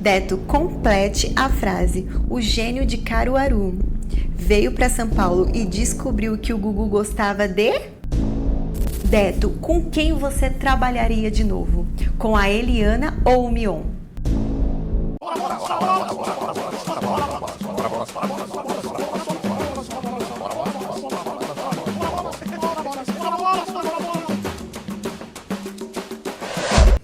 Deto, complete a frase. O gênio de Caruaru veio para São Paulo e descobriu que o Gugu gostava de... Deto, com quem você trabalharia de novo? Com a Eliana ou o Mion?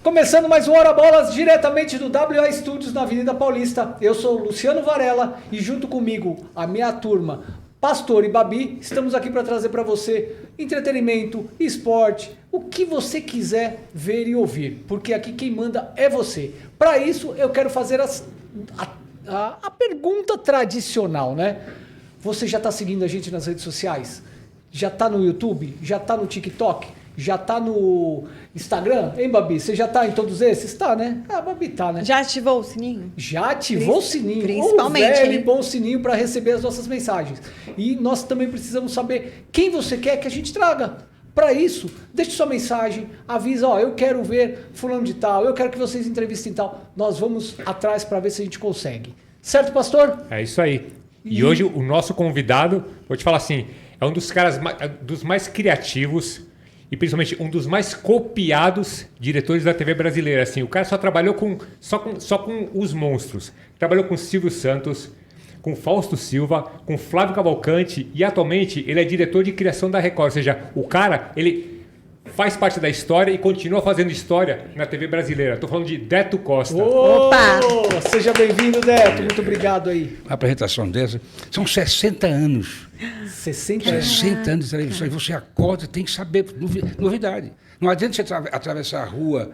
Começando mais um Hora Bolas, diretamente do WA Studios na Avenida Paulista. Eu sou o Luciano Varela e junto comigo, a minha turma, Pastor e Babi, estamos aqui para trazer para você entretenimento, esporte, o que você quiser ver e ouvir, porque aqui quem manda é você. Para isso, eu quero fazer a pergunta tradicional, né? Você já está seguindo a gente nas redes sociais? Já está no YouTube? Já está no TikTok? Já tá no Instagram? Hein, Babi? Você já tá em todos esses? Tá, né? Ah, a Babi tá, né? Já ativou o sininho? Já ativou o sininho. Principalmente. O velho e bom sininho para receber as nossas mensagens. E nós também precisamos saber quem você quer que a gente traga. Para isso, deixe sua mensagem, avisa, ó, eu quero ver fulano de tal, eu quero que vocês entrevistem tal. Nós vamos atrás para ver se a gente consegue. Certo, pastor? É isso aí. E hoje o nosso convidado, vou te falar assim, é um dos caras dos mais criativos e principalmente um dos mais copiados diretores da TV brasileira. Assim, o cara só trabalhou só com os monstros. Trabalhou com Silvio Santos, com Fausto Silva, com Flávio Cavalcante e atualmente ele é diretor de criação da Record. Ou seja, o cara, ele faz parte da história e continua fazendo história na TV brasileira. Estou falando de Deto Costa. Opa! Seja bem-vindo, Deto. Muito obrigado aí. Uma apresentação dessa. São 60 anos. 60 anos. 60 anos de televisão. E você acorda, tem que saber novidade. Não adianta você atravessar a rua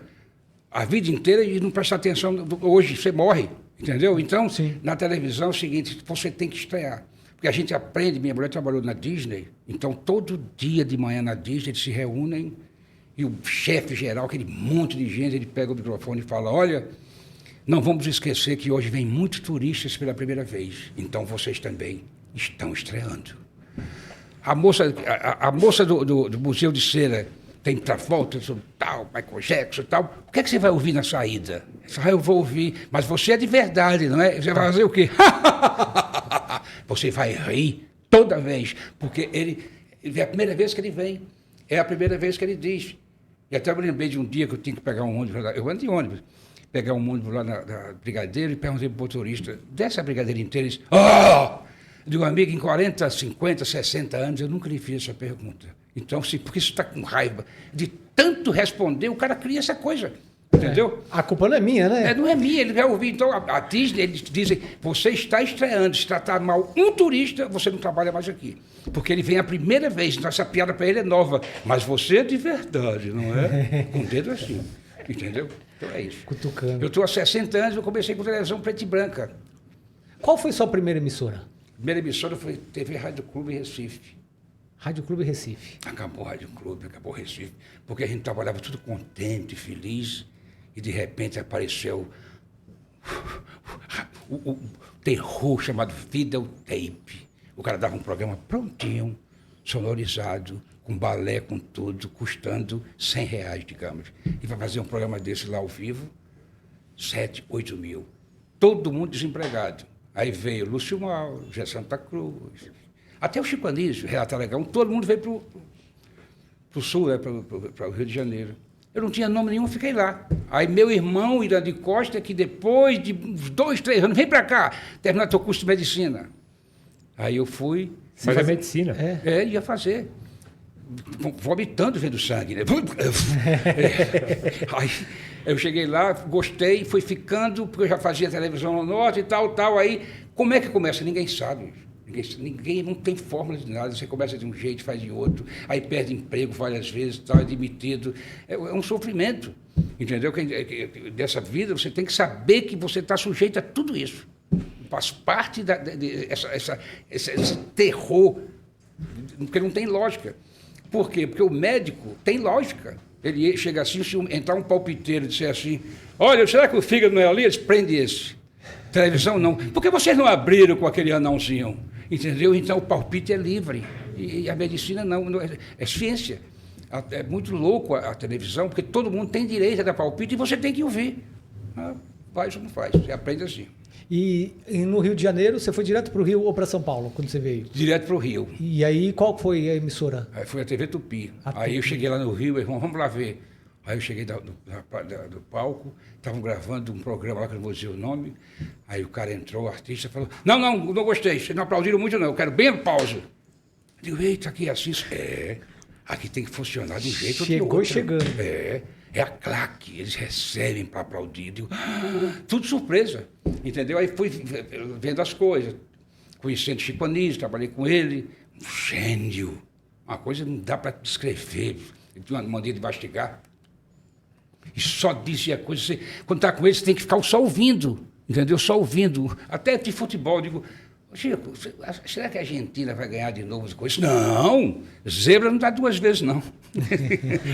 a vida inteira e não prestar atenção. Hoje você morre, entendeu? Então, sim, na televisão é o seguinte, você tem que estrear. Porque a gente aprende, minha mulher trabalhou na Disney, então todo dia de manhã na Disney eles se reúnem e o chefe geral, aquele monte de gente, ele pega o microfone e fala, olha, não vamos esquecer que hoje vem muitos turistas pela primeira vez, então vocês também estão estreando. A moça do Museu de Cera tem Travolta, tal, Michael Jackson, tal. O que é que você vai ouvir na saída? Eu vou ouvir, mas você é de verdade, não é? Você vai fazer o quê? Você vai rir toda vez, porque ele é a primeira vez que ele vem, é a primeira vez que ele diz. E até eu me lembrei de um dia que eu tinha que pegar um ônibus, eu ando de ônibus, pegar um ônibus lá na Brigadeiro e perguntei para o motorista, desce a Brigadeiro inteira, ele disse, oh! Eu digo, amigo, em 40, 50, 60 anos, eu nunca lhe fiz essa pergunta. Então, porque isso está com raiva de tanto responder, o cara cria essa coisa. Entendeu? A culpa não é minha, né? Não é minha, ele vai ouvir. Então, a Disney, eles dizem, você está estreando, se tratar mal um turista, você não trabalha mais aqui. Porque ele vem a primeira vez, então essa piada para ele é nova. Mas você é de verdade, não é? Com o dedo assim, entendeu? Então é isso. Cutucando. Eu estou há 60 anos, eu comecei com televisão preta e branca. Qual foi sua primeira emissora? A primeira emissora foi TV Rádio Clube Recife. Rádio Clube Recife. Acabou o Rádio Clube, acabou o Recife. Porque a gente trabalhava tudo contente, feliz. E, de repente, apareceu o terror chamado videotape. O cara dava um programa prontinho, sonorizado, com balé, com tudo, custando R$100, digamos. E vai fazer um programa desse lá ao vivo, 7, 8 mil. Todo mundo desempregado. Aí veio Lúcio Mauro, José Santa Cruz, até o Chico Anísio, Renato Aragão, todo mundo veio para o sul, para o Rio de Janeiro. Eu não tinha nome nenhum, fiquei lá. Aí meu irmão, Irandi Costa, que depois de uns 2, 3 anos, vem para cá, terminar teu curso de medicina. Aí eu fui. Fazer medicina? Ia fazer. Vomitando vendo sangue, né? Aí eu cheguei lá, gostei, fui ficando, porque eu já fazia televisão no Norte e tal. Aí, como é que começa? Ninguém sabe. Ninguém não tem fórmula de nada, você começa de um jeito, faz de outro, aí perde emprego várias vezes, tal, é demitido. É um sofrimento, entendeu? Dessa vida você tem que saber que você está sujeito a tudo isso. Faz parte esse terror, porque não tem lógica. Por quê? Porque o médico tem lógica. Ele chega assim, se entrar um palpiteiro e disser assim, olha, será que o fígado não é ali? Eles prendem esse. Televisão não. Por que vocês não abriram com aquele anãozinho? Entendeu? Então o palpite é livre. E a medicina não é ciência. É muito louco a televisão, porque todo mundo tem direito a dar palpite e você tem que ouvir. faz ou não faz. Você aprende assim. E no Rio de Janeiro, você foi direto para o Rio ou para São Paulo, quando você veio? Direto para o Rio. E aí, qual foi a emissora? Aí foi a TV Tupi. A Aí eu Tupi. cheguei lá no Rio, irmão, vamos lá ver. Aí eu cheguei do palco, estavam gravando um programa lá que eu não vou dizer o nome. Aí o cara entrou, o artista, falou: não gostei, vocês não aplaudiram muito, não, eu quero bem a pausa. Eu digo: eita, aqui assim, aqui tem que funcionar de um jeito ou de Chegou outro. chegando. É a claque, eles recebem para aplaudir. Eu digo, tudo surpresa, entendeu? Aí fui vendo as coisas, conhecendo Chico Anísio, trabalhei com ele, um gênio, uma coisa que não dá para descrever. Ele tinha uma maneira de mastigar. E só dizia coisa, quando está com ele, você tem que ficar só ouvindo, entendeu? Só ouvindo. Até de futebol, eu digo: Chico, será que a Argentina vai ganhar de novo as coisas? Não, zebra não dá 2 vezes, não.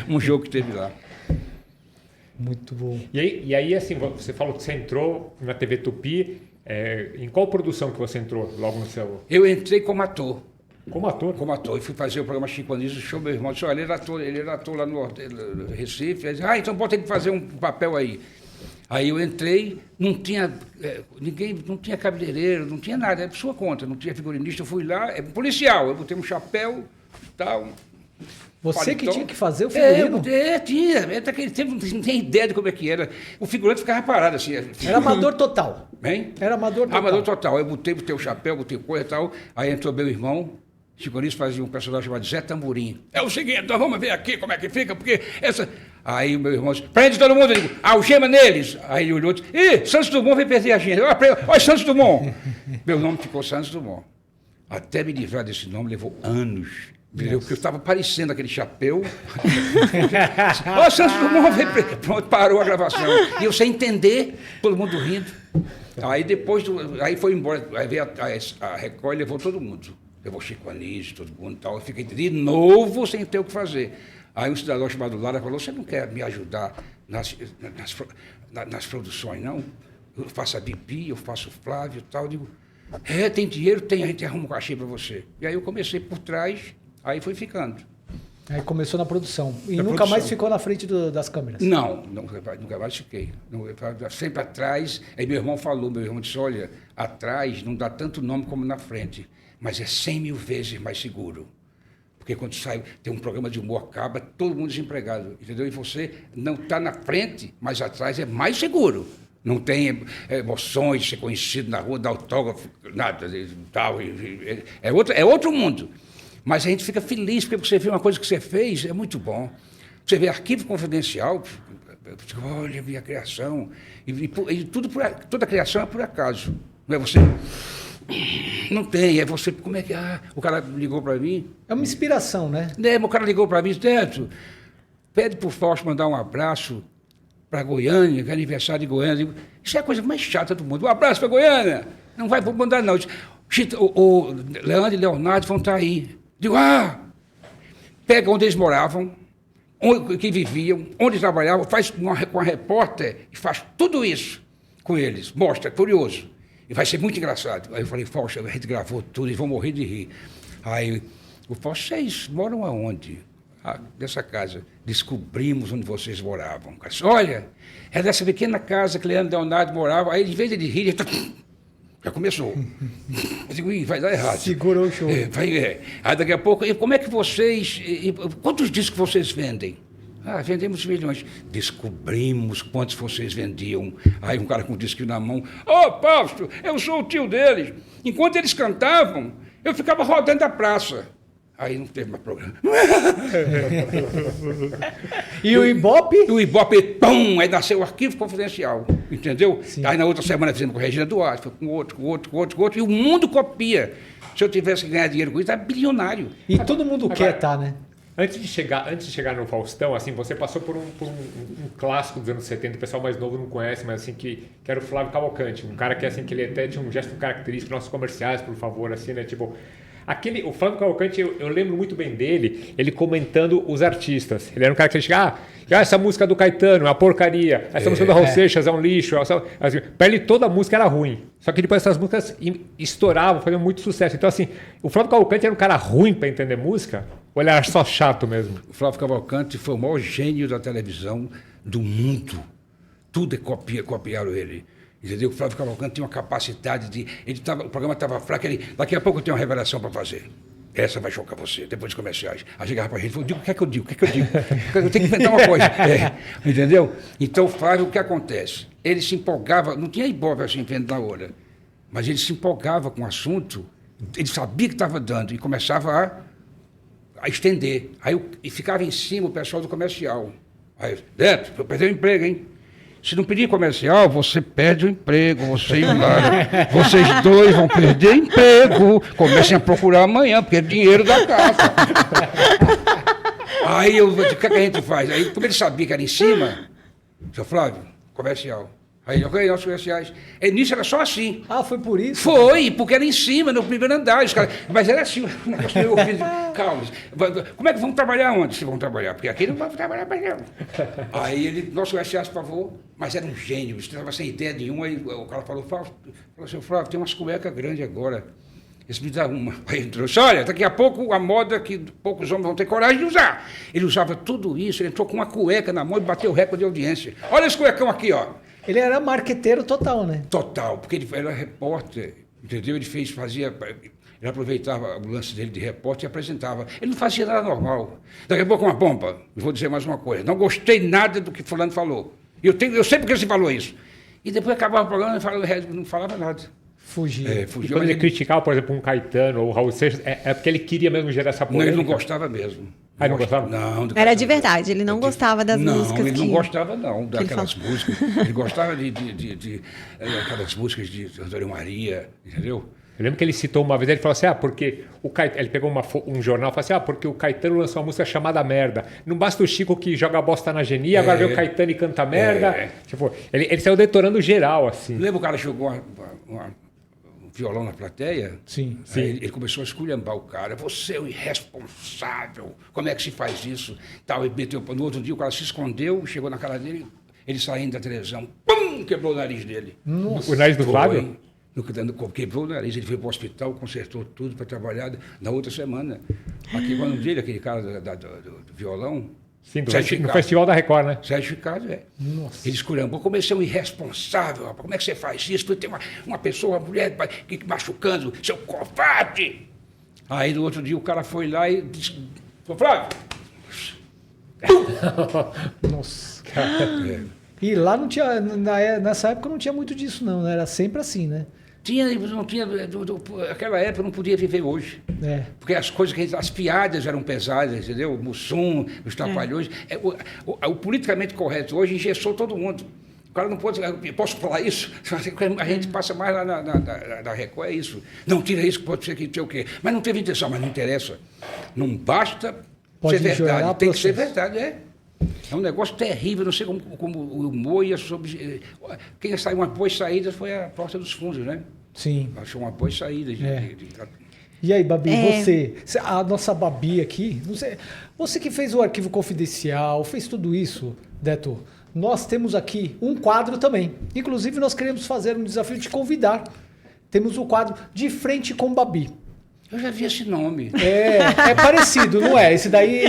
Um jogo que teve lá. Muito bom. E aí, assim, você falou que você entrou na TV Tupi. Em qual produção que você entrou logo no seu... Eu entrei como ator. Como ator? Como ator. E fui fazer o programa Chico Anísio, show meu irmão. Disse: olha, ele era ator lá no Recife. Ele disse: então bota ele fazer um papel aí. Aí eu entrei, não tinha ninguém, não tinha cabeleireiro, não tinha nada, era por sua conta, não tinha figurinista. Eu fui lá, policial, eu botei um chapéu e tal. Você que paletó. tinha que fazer o figurino? Tinha. Até aquele tempo não tem ideia de como é que era. O figurante ficava parado assim. Era amador total. Hein? Era amador total. Amador total. Eu botei o chapéu, botei coisa e tal. Aí entrou meu irmão, Chico Anísio, fazia um personagem chamado Zé Tamborim. É o seguinte, nós vamos ver aqui como é que fica, porque essa... Aí o meu irmão disse: prende todo mundo. Eu digo: algema neles. Aí ele olhou e disse: ih, Santos Dumont vai perder a gente. Olha, Santos Dumont. Meu nome ficou Santos Dumont. Até me livrar desse nome levou anos. Entendeu? Porque eu estava parecendo aquele chapéu. Ó, Santos Dumont, pronto, parou a gravação. E eu sem entender, todo mundo rindo. Aí depois, aí foi embora, aí veio a Record e levou todo mundo. Levou Chico Anísio, todo mundo e tal. Eu fiquei de novo sem ter o que fazer. Aí um cidadão chamado Lara falou: você não quer me ajudar nas produções, não? Eu faço a Bibi, eu faço o Flávio e tal. Eu digo: tem dinheiro? Tem, a gente arruma um cachê para você. E aí eu comecei por trás. Aí foi ficando. Aí começou na produção. E Na nunca produção. mais ficou na frente das câmeras? Não, nunca mais fiquei. Sempre atrás. Aí meu irmão disse: olha, atrás não dá tanto nome como na frente, mas é 100 mil vezes mais seguro. Porque quando sai, tem um programa de humor, acaba, todo mundo desempregado, entendeu? E você não está na frente, mas atrás é mais seguro. Não tem emoções de ser conhecido na rua, dar autógrafo, nada, tal. É outro mundo. Mas a gente fica feliz, porque você vê uma coisa que você fez, é muito bom. Você vê arquivo confidencial, olha a minha criação. E toda a criação é por acaso. Não é você? Não tem, é você. Como é que. O cara ligou para mim. É uma inspiração, né? O cara ligou para mim e disse: Neto, pede para o Fausto mandar um abraço para Goiânia, que é aniversário de Goiânia. Eu digo: isso é a coisa mais chata do mundo. Um abraço para Goiânia. Não vai mandar, não. O Leandro e Leonardo vão estar aí. Digo: pega onde eles moravam, onde que viviam, onde trabalhavam, faz com a repórter e faz tudo isso com eles. Mostra, curioso. E vai ser muito engraçado. Aí eu falei: Fausto, a gente gravou tudo, eles vão morrer de rir. Aí o Fausto: vocês moram aonde? Dessa casa. Descobrimos onde vocês moravam. Olha, é dessa pequena casa que Leandro e Leonardo moravam. Aí, em vez de rir, ele já começou. Eu digo: vai dar errado. Segurou o show. Aí daqui a pouco: como é que vocês... quantos discos vocês vendem? Vendemos milhões. Descobrimos quantos vocês vendiam. Aí um cara com um disco na mão: Fausto, eu sou o tio deles. Enquanto eles cantavam, eu ficava rodando a praça. Aí não teve mais programa. E o Ibope? O Ibope, pum, aí nasceu o arquivo confidencial, entendeu? Sim. Aí na outra semana fizemos com a Regina Duarte, foi com outro, e o mundo copia. Se eu tivesse que ganhar dinheiro com isso, era bilionário. E todo mundo quer estar, né? Antes de chegar no Faustão, assim, você passou por um clássico dos anos 70, o pessoal mais novo não conhece, mas assim, que era o Flávio Cavalcante, um cara que, assim, que ele até tinha um gesto característico nos nossos comerciais, por favor, assim, né, tipo... O Flávio Cavalcante, eu lembro muito bem dele, ele comentando os artistas. Ele era um cara que ele chegava: essa música do Caetano é uma porcaria, essa música do Raul Seixas é um lixo. Assim, para ele toda a música era ruim. Só que depois essas músicas estouravam, faziam muito sucesso. Então, assim, o Flávio Cavalcante era um cara ruim para entender música, ou ele era só chato mesmo? O Flávio Cavalcante foi o maior gênio da televisão do mundo. Tudo copiaram ele. Entendeu? O Flávio Cavalcante tinha uma capacidade de... o programa estava fraco, daqui a pouco eu tenho uma revelação para fazer. Essa vai chocar você, depois dos comerciais. Aí chegava para a gente e falou, o que é que eu digo? Eu tenho que inventar uma coisa. Entendeu? Então, Flávio, o que acontece? Ele se empolgava, não tinha ibope assim, vendo na hora, mas ele se empolgava com o assunto, ele sabia que estava dando e começava a estender. E ficava em cima o pessoal do comercial. Aí, Beto, eu perdi o emprego, hein? Se não pedir comercial, você perde o emprego, você e o Lara. Vocês dois vão perder emprego. Comecem a procurar amanhã, porque é dinheiro da casa. Aí o que a gente faz? Aí, como ele sabia que era em cima, seu Flávio, comercial. Aí, ok, nossos comerciais. E nisso era só assim. Ah, foi por isso? Foi, porque era em cima, no primeiro andar. Mas era assim, calma. Como é que vamos trabalhar onde? Se vão trabalhar? Porque aqui não vamos trabalhar mais não. Aí ele, nossos comerciais, por favor, mas era um gênio, estava sem ideia nenhuma. Aí o cara falou, seu Flávio, tem umas cuecas grandes agora. Esse me dá uma. Aí ele trouxe, olha, daqui a pouco a moda que poucos homens vão ter coragem de usar. Ele usava tudo isso, ele entrou com uma cueca na mão e bateu o recorde de audiência. Olha esse cuecão aqui, ó. Ele era marqueteiro total, né? Total, porque ele era repórter, entendeu? Ele aproveitava o lance dele de repórter e apresentava. Ele não fazia nada normal. Daqui a pouco uma bomba. Vou dizer mais uma coisa. Não gostei nada do que fulano falou. Eu sei porque você falou isso. E depois acabava o programa e não falava nada. Fugia. E quando ele criticava, por exemplo, um Caetano ou o Raul Seixas, é porque ele queria mesmo gerar essa polêmica? Não, ele não gostava mesmo. Ah, não gostava? Não. Era de verdade, ele não gostava das músicas. Não, ele não gostava não daquelas músicas. Ele gostava de aquelas músicas de Antônio Maria, entendeu? Eu lembro que ele citou uma vez, ele falou assim, porque o Caetano, ele pegou um jornal e falou assim, porque o Caetano lançou uma música chamada Merda. Não basta o Chico que joga bosta na genia, agora vem o Caetano e canta merda. Tipo, ele saiu detonando geral, assim. Lembra o cara jogou um violão na plateia? Sim. Aí ele começou a esculhambar o cara. Você é o irresponsável. Como é que se faz isso? Tal, no outro dia o cara se escondeu, chegou na cara dele, ele saindo da televisão, pum, quebrou o nariz dele. Nossa. O nariz do Flávio? Quebrou o nariz, ele foi para o hospital, consertou tudo para trabalhar na outra semana. Aqui, quando dele, aquele cara do violão. Sim, no Festival da Record, né? Sérgio Ricardo, Nossa. Ele esculhambou, como esse é um irresponsável, rapaz, como é que você faz isso? Tem uma pessoa, uma mulher machucando, seu covarde! Aí, no outro dia, o cara foi lá e disse, Flávio! Nossa. E lá não tinha, nessa época não tinha muito disso não, né? Era sempre assim, né? Aquela época não podia viver hoje. Porque as coisas as piadas eram pesadas, entendeu? O Mussum, os Trapalhões. O politicamente correto hoje engessou todo mundo. O cara não pode... Posso falar isso? A gente passa mais lá na Record, é isso. Não, tira isso, que pode ser que não sei o quê. Mas não teve intenção, mas não interessa. Não basta ser verdade, tem que ser verdade, É um negócio terrível, não sei como o humor ia sobre... Quem saiu uma boa saída foi a Porta dos Fundos, né? Sim. Achou uma boa saída. E aí, Babi, você, a nossa Babi aqui, não sei, você que fez o arquivo confidencial, fez tudo isso, Deto, nós temos aqui um quadro também. Inclusive, nós queremos fazer um desafio de convidar. Temos o quadro De Frente com Babi. Eu já vi esse nome. É parecido, não é? Esse daí,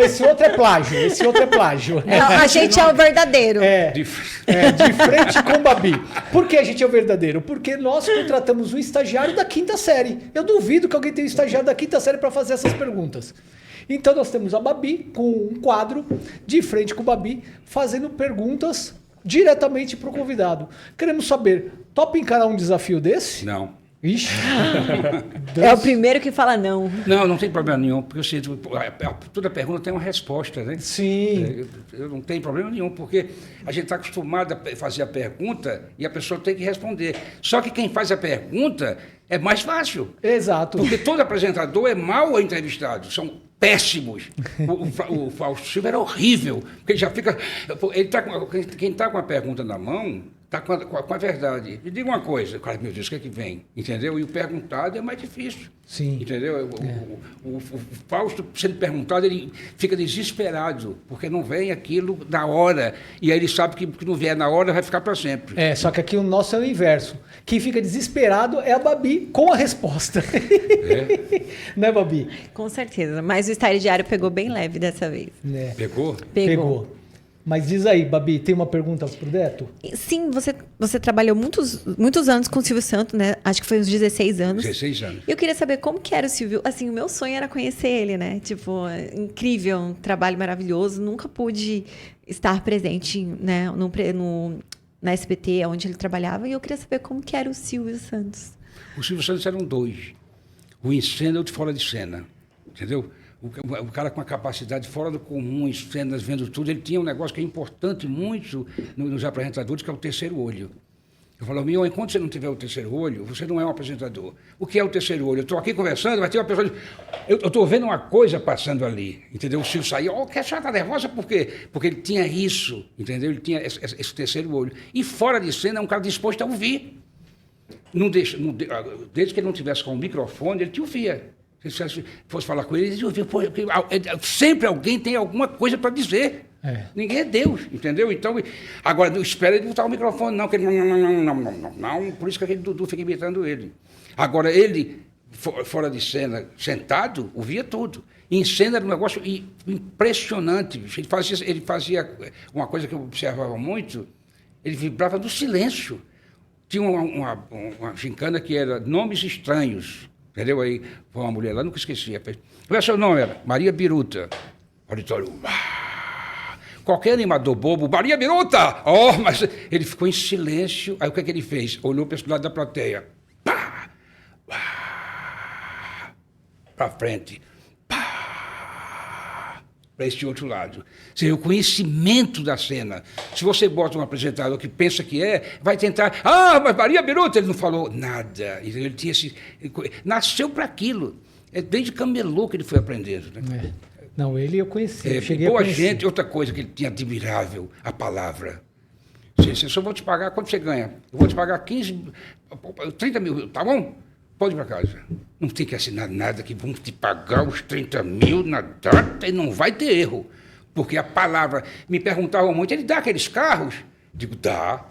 esse outro é plágio. Esse outro é plágio. Não, a gente é o verdadeiro. De frente com Babi. Por que a gente é o verdadeiro? Porque nós contratamos um estagiário da quinta série. Eu duvido que alguém tenha um estagiário da quinta série para fazer essas perguntas. Então nós temos a Babi com um quadro De Frente com Babi, fazendo perguntas diretamente para o convidado. Queremos saber, topa encarar um desafio desse? Não. Ixi. É o primeiro que fala não. Não tem problema nenhum, porque toda pergunta tem uma resposta, né? Sim. Eu não tenho problema nenhum, porque a gente está acostumado a fazer a pergunta e a pessoa tem que responder. Só que quem faz a pergunta é mais fácil. Exato. Porque todo apresentador é mau entrevistado, são péssimos. O Fausto Silva era horrível, porque ele já fica... Quem está com a pergunta na mão... Está com a verdade. Me diga uma coisa, cara, meu Deus, o que é que vem? Entendeu? E o perguntado é mais difícil. Sim. Entendeu? O Fausto, sendo perguntado, ele fica desesperado, porque não vem aquilo na hora. E aí ele sabe que não vier na hora, vai ficar para sempre. Só que aqui o nosso é o inverso. Quem fica desesperado é a Babi com a resposta. Né, Babi? Com certeza. Mas o estagiário pegou bem leve dessa vez. Pegou? Pegou. Mas diz aí, Babi, tem uma pergunta pro Deto? Sim, você trabalhou muitos anos com o Silvio Santos, né? Acho que foi uns 16 anos. 16 anos. Eu queria saber como que era o Silvio. Assim, o meu sonho era conhecer ele, né? Tipo, incrível, um trabalho maravilhoso. Nunca pude estar presente, né, na SBT, onde ele trabalhava. E eu queria saber como que era o Silvio Santos. O Silvio Santos eram dois. O em cena e o de fora de cena. Entendeu? O cara com a capacidade fora do comum, em cenas, vendo tudo. Ele tinha um negócio que é importante muito nos apresentadores, que é o terceiro olho. Eu falo, enquanto você não tiver o terceiro olho, você não é um apresentador. O que é o terceiro olho? Eu estou aqui conversando, vai ter uma pessoa... Eu estou vendo uma coisa passando ali, entendeu? O Silvio saiu, que a senhora está nervosa por quê? Porque ele tinha isso, entendeu? Ele tinha esse terceiro olho. E fora de cena é um cara disposto a ouvir. Desde que ele não tivesse com o microfone, ele te ouvia. Se você fosse falar com ele, ele ouvia. Sempre alguém tem alguma coisa para dizer. Ninguém é Deus, entendeu? Então, agora, não espera ele botar o microfone, não, que ele não. Por isso que aquele Dudu fica imitando ele. Agora, ele, fora de cena, sentado, ouvia tudo. E em cena era um negócio impressionante. Ele fazia uma coisa que eu observava muito, ele vibrava do silêncio. Tinha uma gincana que era nomes estranhos, entendeu? Aí foi uma mulher lá, nunca esquecia. Qual é o seu nome? Era Maria Biruta. Auditório, qualquer animador bobo, Maria Biruta! Mas ele ficou em silêncio. Aí o que é que ele fez? Olhou para esse lado da plateia. Pá! Para frente. Para esse outro lado. Ou seja, o conhecimento da cena. Se você bota um apresentador que pensa que vai tentar... mas Maria Biruta, ele não falou nada. Ele tinha nasceu para aquilo. É desde camelô que ele foi aprendendo. Né? Não, ele eu conheci. Eu cheguei boa a conhecer. gente, outra coisa que ele tinha admirável, a palavra. Se eu vou te pagar, quanto você ganha? Eu vou te pagar 30 mil, tá bom? Pode ir para casa. Não tem que assinar nada que vão te pagar os 30 mil na data e não vai ter erro. Porque a palavra... Me perguntavam muito, ele dá aqueles carros? Digo, dá.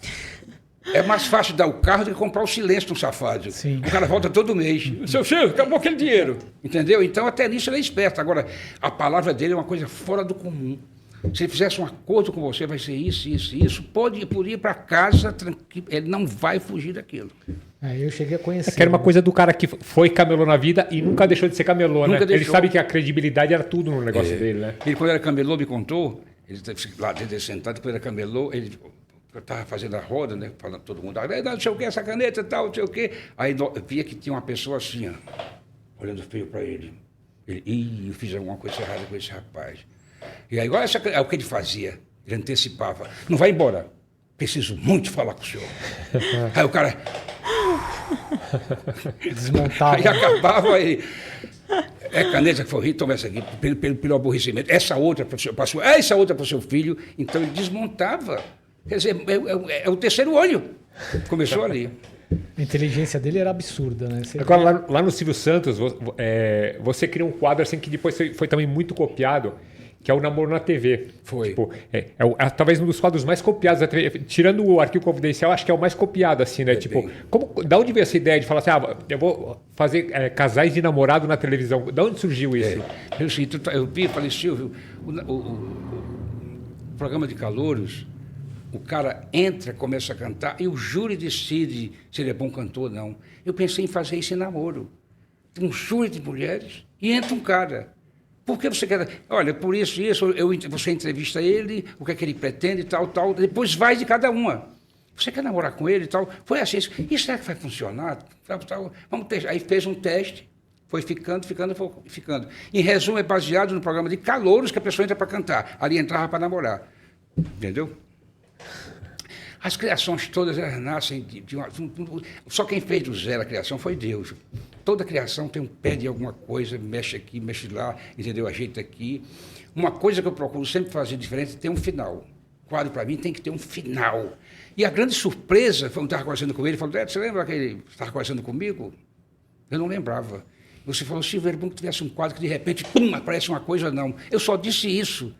É mais fácil dar o carro do que comprar o silêncio de um safado. Sim. O cara volta todo mês. Seu Chico, acabou aquele dinheiro. Entendeu? Então, até nisso ele é esperto. Agora, a palavra dele é uma coisa fora do comum. Se ele fizesse um acordo com você, vai ser isso, isso, isso. Pode ir para casa tranquilo. Ele não vai fugir daquilo. Eu cheguei a conhecer. Que era uma coisa do cara que foi camelô na vida e nunca deixou de ser camelô, né? Ele sabe que a credibilidade era tudo no negócio dele, né? Ele, quando era camelô, me contou, ele lá dentro sentado, quando era camelô, ele estava fazendo a roda, né? Falando todo mundo, não sei o que, essa caneta e tal, não sei o quê. Aí eu via que tinha uma pessoa assim, olhando feio para ele. Eu fiz alguma coisa errada com esse rapaz. E aí, agora é o que ele fazia. Ele antecipava. Não vai embora. Preciso muito falar com o senhor. Aí o cara... Desmontava. Aí acabava ele... caneta que foi rir, toma essa aqui, pelo aborrecimento. Essa outra para o seu filho. Então ele desmontava. Quer dizer, é o terceiro olho. Começou ali. A inteligência dele era absurda, né? Agora, lá no Silvio Santos, você criou um quadro assim que depois foi também muito copiado, que é o Namoro na TV. Foi. Tipo, talvez um dos quadros mais copiados da TV. Tirando o Arquivo Confidencial, acho que é o mais copiado, assim, né? Tipo, da onde veio essa ideia de falar assim, eu vou fazer casais de namorado na televisão? Da onde surgiu isso? Eu vi, falei, Silvio, o programa de calouros, o cara entra, começa a cantar, e o júri decide se ele é bom cantor ou não. Eu pensei em fazer isso em namoro. Um júri de mulheres, e entra um cara. Por que você quer... Olha, por isso, você entrevista ele, o que é que ele pretende, tal, depois vai de cada uma. Você quer namorar com ele e tal? Foi assim, isso será que vai funcionar? Vamos testar. Aí fez um teste, foi ficando. Em resumo, é baseado no programa de calouros que a pessoa entra para cantar. Ali entrava para namorar. Entendeu? As criações todas, elas nascem de uma... Só quem fez do zero a criação foi Deus. Toda criação tem um pé de alguma coisa, mexe aqui, mexe lá, entendeu? Ajeita aqui. Uma coisa que eu procuro sempre fazer diferente é ter um final. O quadro, para mim, tem que ter um final. E a grande surpresa, eu estava conversando com ele, falou, você lembra que ele estava conversando comigo? Eu não lembrava. Você falou, Silvio, era bom que tivesse um quadro que, de repente, pum, aparece uma coisa, não. Eu só disse isso.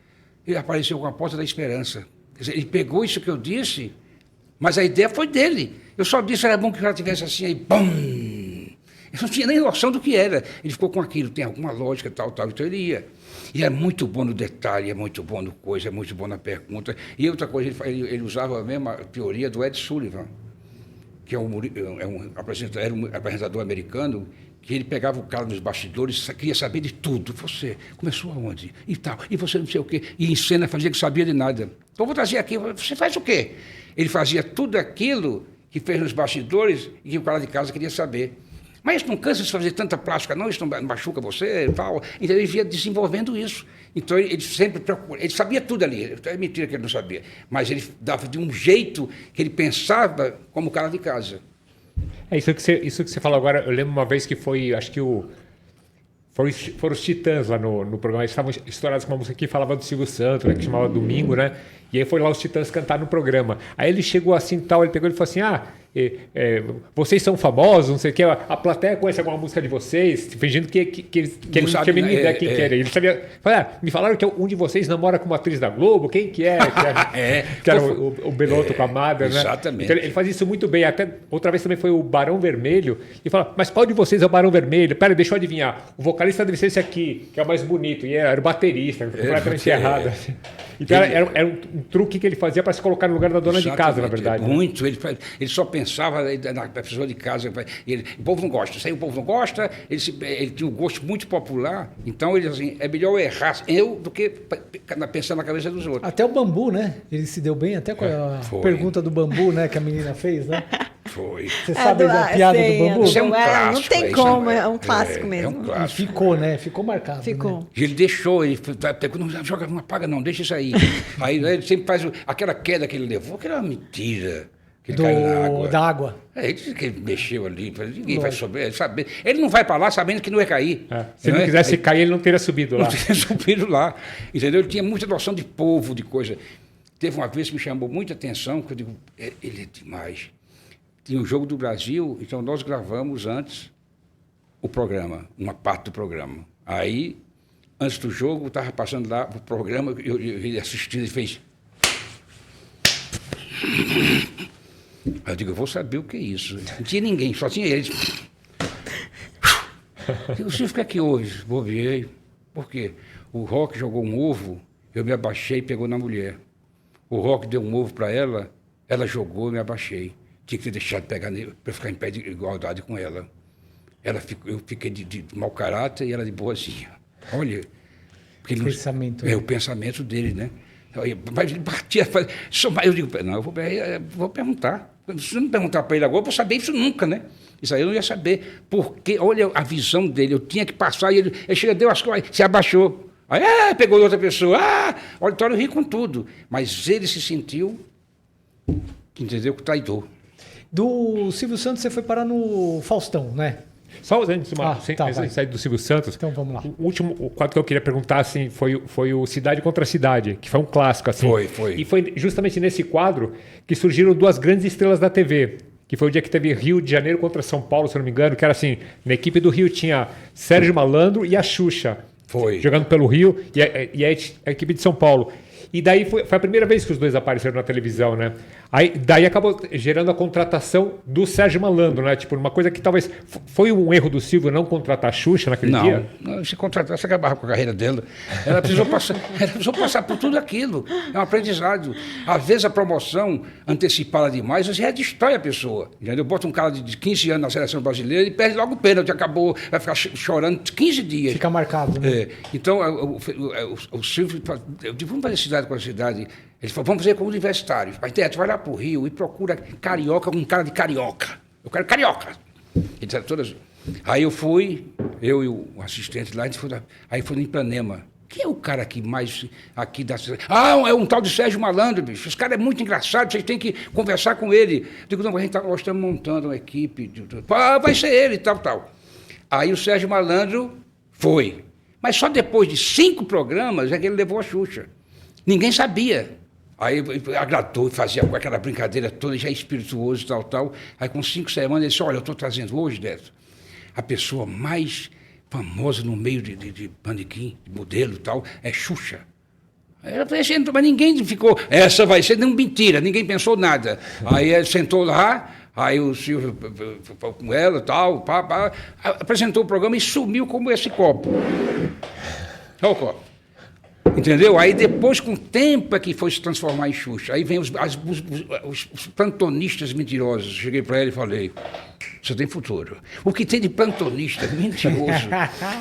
Ele apareceu com a porta da esperança. Quer dizer, ele pegou isso que eu disse, mas a ideia foi dele. Eu só disse, era bom que ela tivesse assim, aí, pum! Ele não tinha nem noção do que era. Ele ficou com aquilo, tem alguma lógica, tal, tal, então ele ia. E é muito bom no detalhe, é muito bom no coisa, é muito bom na pergunta. E outra coisa, ele usava a mesma teoria do Ed Sullivan, que era um apresentador americano, que ele pegava o cara nos bastidores, queria saber de tudo. Você começou aonde? E tal, e você não sei o quê. E em cena fazia que sabia de nada. Então vou trazer aqui, você faz o quê? Ele fazia tudo aquilo que fez nos bastidores e que o cara de casa queria saber. Mas isso não cansa de fazer tanta plástica, não? Isso não machuca você e tal. Então ele ia desenvolvendo isso. Então ele sempre procurava, ele sabia tudo ali. É mentira que ele não sabia. Mas ele dava de um jeito que ele pensava como o cara de casa. É isso que você falou agora. Eu lembro uma vez que foi, acho que foram os Titãs lá no programa. Eles estavam estourados com uma música que falava do Silvio Santos, né, que chamava Domingo, né? E aí foi lá os Titãs cantar no programa. Aí ele chegou assim tal, ele pegou e falou assim: vocês são famosos, não sei o que, a plateia conhece alguma música de vocês, fingindo que ele não tinha a mínima ideia quem que era. Ele sabia, me falaram que um de vocês namora com uma atriz da Globo, quem que é? Que era o Beloto com a Amada, né? Exatamente. Então, ele fazia isso muito bem. Até outra vez também foi o Barão Vermelho, e fala: mas qual de vocês é o Barão Vermelho? Pera, deixa eu adivinhar. O vocalista deve ser esse aqui, que é o mais bonito, e era o baterista, completamente errado. Então era um truque que ele fazia para se colocar no lugar da dona de casa, na verdade. Muito. Né? Ele só pensava na pessoa de casa. O povo não gosta. Isso aí o povo não gosta. Ele tinha um gosto muito popular. Então, ele assim, é melhor eu errar eu do que pensar na cabeça dos outros. Até o bambu, né? Ele se deu bem até com a pergunta do bambu, né? Que a menina fez, né? Foi. Você sabe da piada do bambu? Isso é um clássico. Não tem como, é um clássico mesmo. É um clássico. E ficou, né? Ficou marcado. Ficou. Né? Ele deixou, ele não joga, não apaga não, deixa isso aí. Aí ele sempre faz aquela queda que ele levou, que era uma mentira. Que ele caiu na água. Da água. Ele disse que ele mexeu ali, ninguém vai subir, saber. Ele não vai para lá sabendo que não ia cair. Se ele não quisesse cair, ele não teria subido lá. Não teria subido lá. Entendeu? Ele tinha muita noção de povo, de coisa. Teve uma vez que me chamou muita atenção, que eu digo, ele é demais. Tinha um jogo do Brasil, então nós gravamos antes o programa, uma parte do programa. Aí, antes do jogo, estava passando lá o programa, ele assistindo, ele fez... Aí eu digo, eu vou saber o que é isso. Não tinha ninguém, só tinha ele. O senhor fica aqui hoje, bobeei. Por quê? O Rock jogou um ovo, eu me abaixei e pegou na mulher. O Rock deu um ovo para ela, ela jogou e me abaixei. Tinha que ter deixado de pegar nele para ficar em pé de igualdade com ela. Eu fiquei de mau caráter e ela de boazinha. Olha. O pensamento dele, né? Mas ele batia. Eu digo, não, eu vou perguntar. Se não perguntar para ele agora, eu vou saber isso nunca, né? Isso aí eu não ia saber. Porque, olha a visão dele, eu tinha que passar e ele chega, deu as coisas, se abaixou. Aí, pegou outra pessoa. O auditório ri com tudo. Mas ele se sentiu, entendeu, traidor. Do Silvio Santos, você foi parar no Faustão, né? Só antes de sair do Silvio Santos, então vamos lá. O último quadro que eu queria perguntar assim, foi o Cidade contra Cidade, que foi um clássico. Assim. Foi. E foi justamente nesse quadro que surgiram duas grandes estrelas da TV, que foi o dia que teve Rio de Janeiro contra São Paulo, se eu não me engano, que era assim, na equipe do Rio tinha Sérgio Malandro e a Xuxa, jogando pelo Rio, e a equipe de São Paulo. E daí foi a primeira vez que os dois apareceram na televisão, né? Daí acabou gerando a contratação do Sérgio Malandro, né? Tipo, uma coisa que talvez... Foi um erro do Silvio não contratar a Xuxa naquele dia? Não, se contratasse, acabava com a carreira dela. Ela precisou passar por tudo aquilo. É um aprendizado. Às vezes a promoção antecipada demais, você destrói a pessoa. Entendeu? Bota um cara de 15 anos na seleção brasileira e perde logo o pênalti, acabou, vai ficar chorando 15 dias. Fica marcado, né? Então, o Silvio... Eu digo, vamos fazer Cidade com a Cidade. Ele falou, vamos fazer com o universitário. Mas, Teto, vai lá pro Rio e procura carioca com cara de carioca. Eu quero carioca. Ele disse, todas... Aí eu fui, eu e o assistente lá, aí foi no Ipanema. Quem é o cara aqui mais aqui da cidade? É um tal de Sérgio Malandro, bicho. Esse cara é muito engraçado, vocês têm que conversar com ele. Eu digo, não, nós estamos montando uma equipe. Vai ser ele, tal. Aí o Sérgio Malandro foi. Mas só depois de 5 programas é que ele levou a Xuxa. Ninguém sabia. Aí agradou, fazia aquela brincadeira toda, já espirituoso e tal. Aí com 5 semanas ele disse, olha, eu estou trazendo hoje, Neto, a pessoa mais famosa no meio de manequim, de modelo e tal, é Xuxa. Ela falou, mas ninguém ficou, essa vai ser, não, mentira, ninguém pensou nada. Aí ele sentou lá, Aí o Silvio foi com ela e tal, apresentou o programa e sumiu como esse copo. Olha o copo. Entendeu? Aí depois, com o tempo, é que foi se transformar em Xuxa. Aí vem os plantonistas mentirosos. Cheguei para ele e falei, você tem futuro. O que tem de plantonista mentiroso?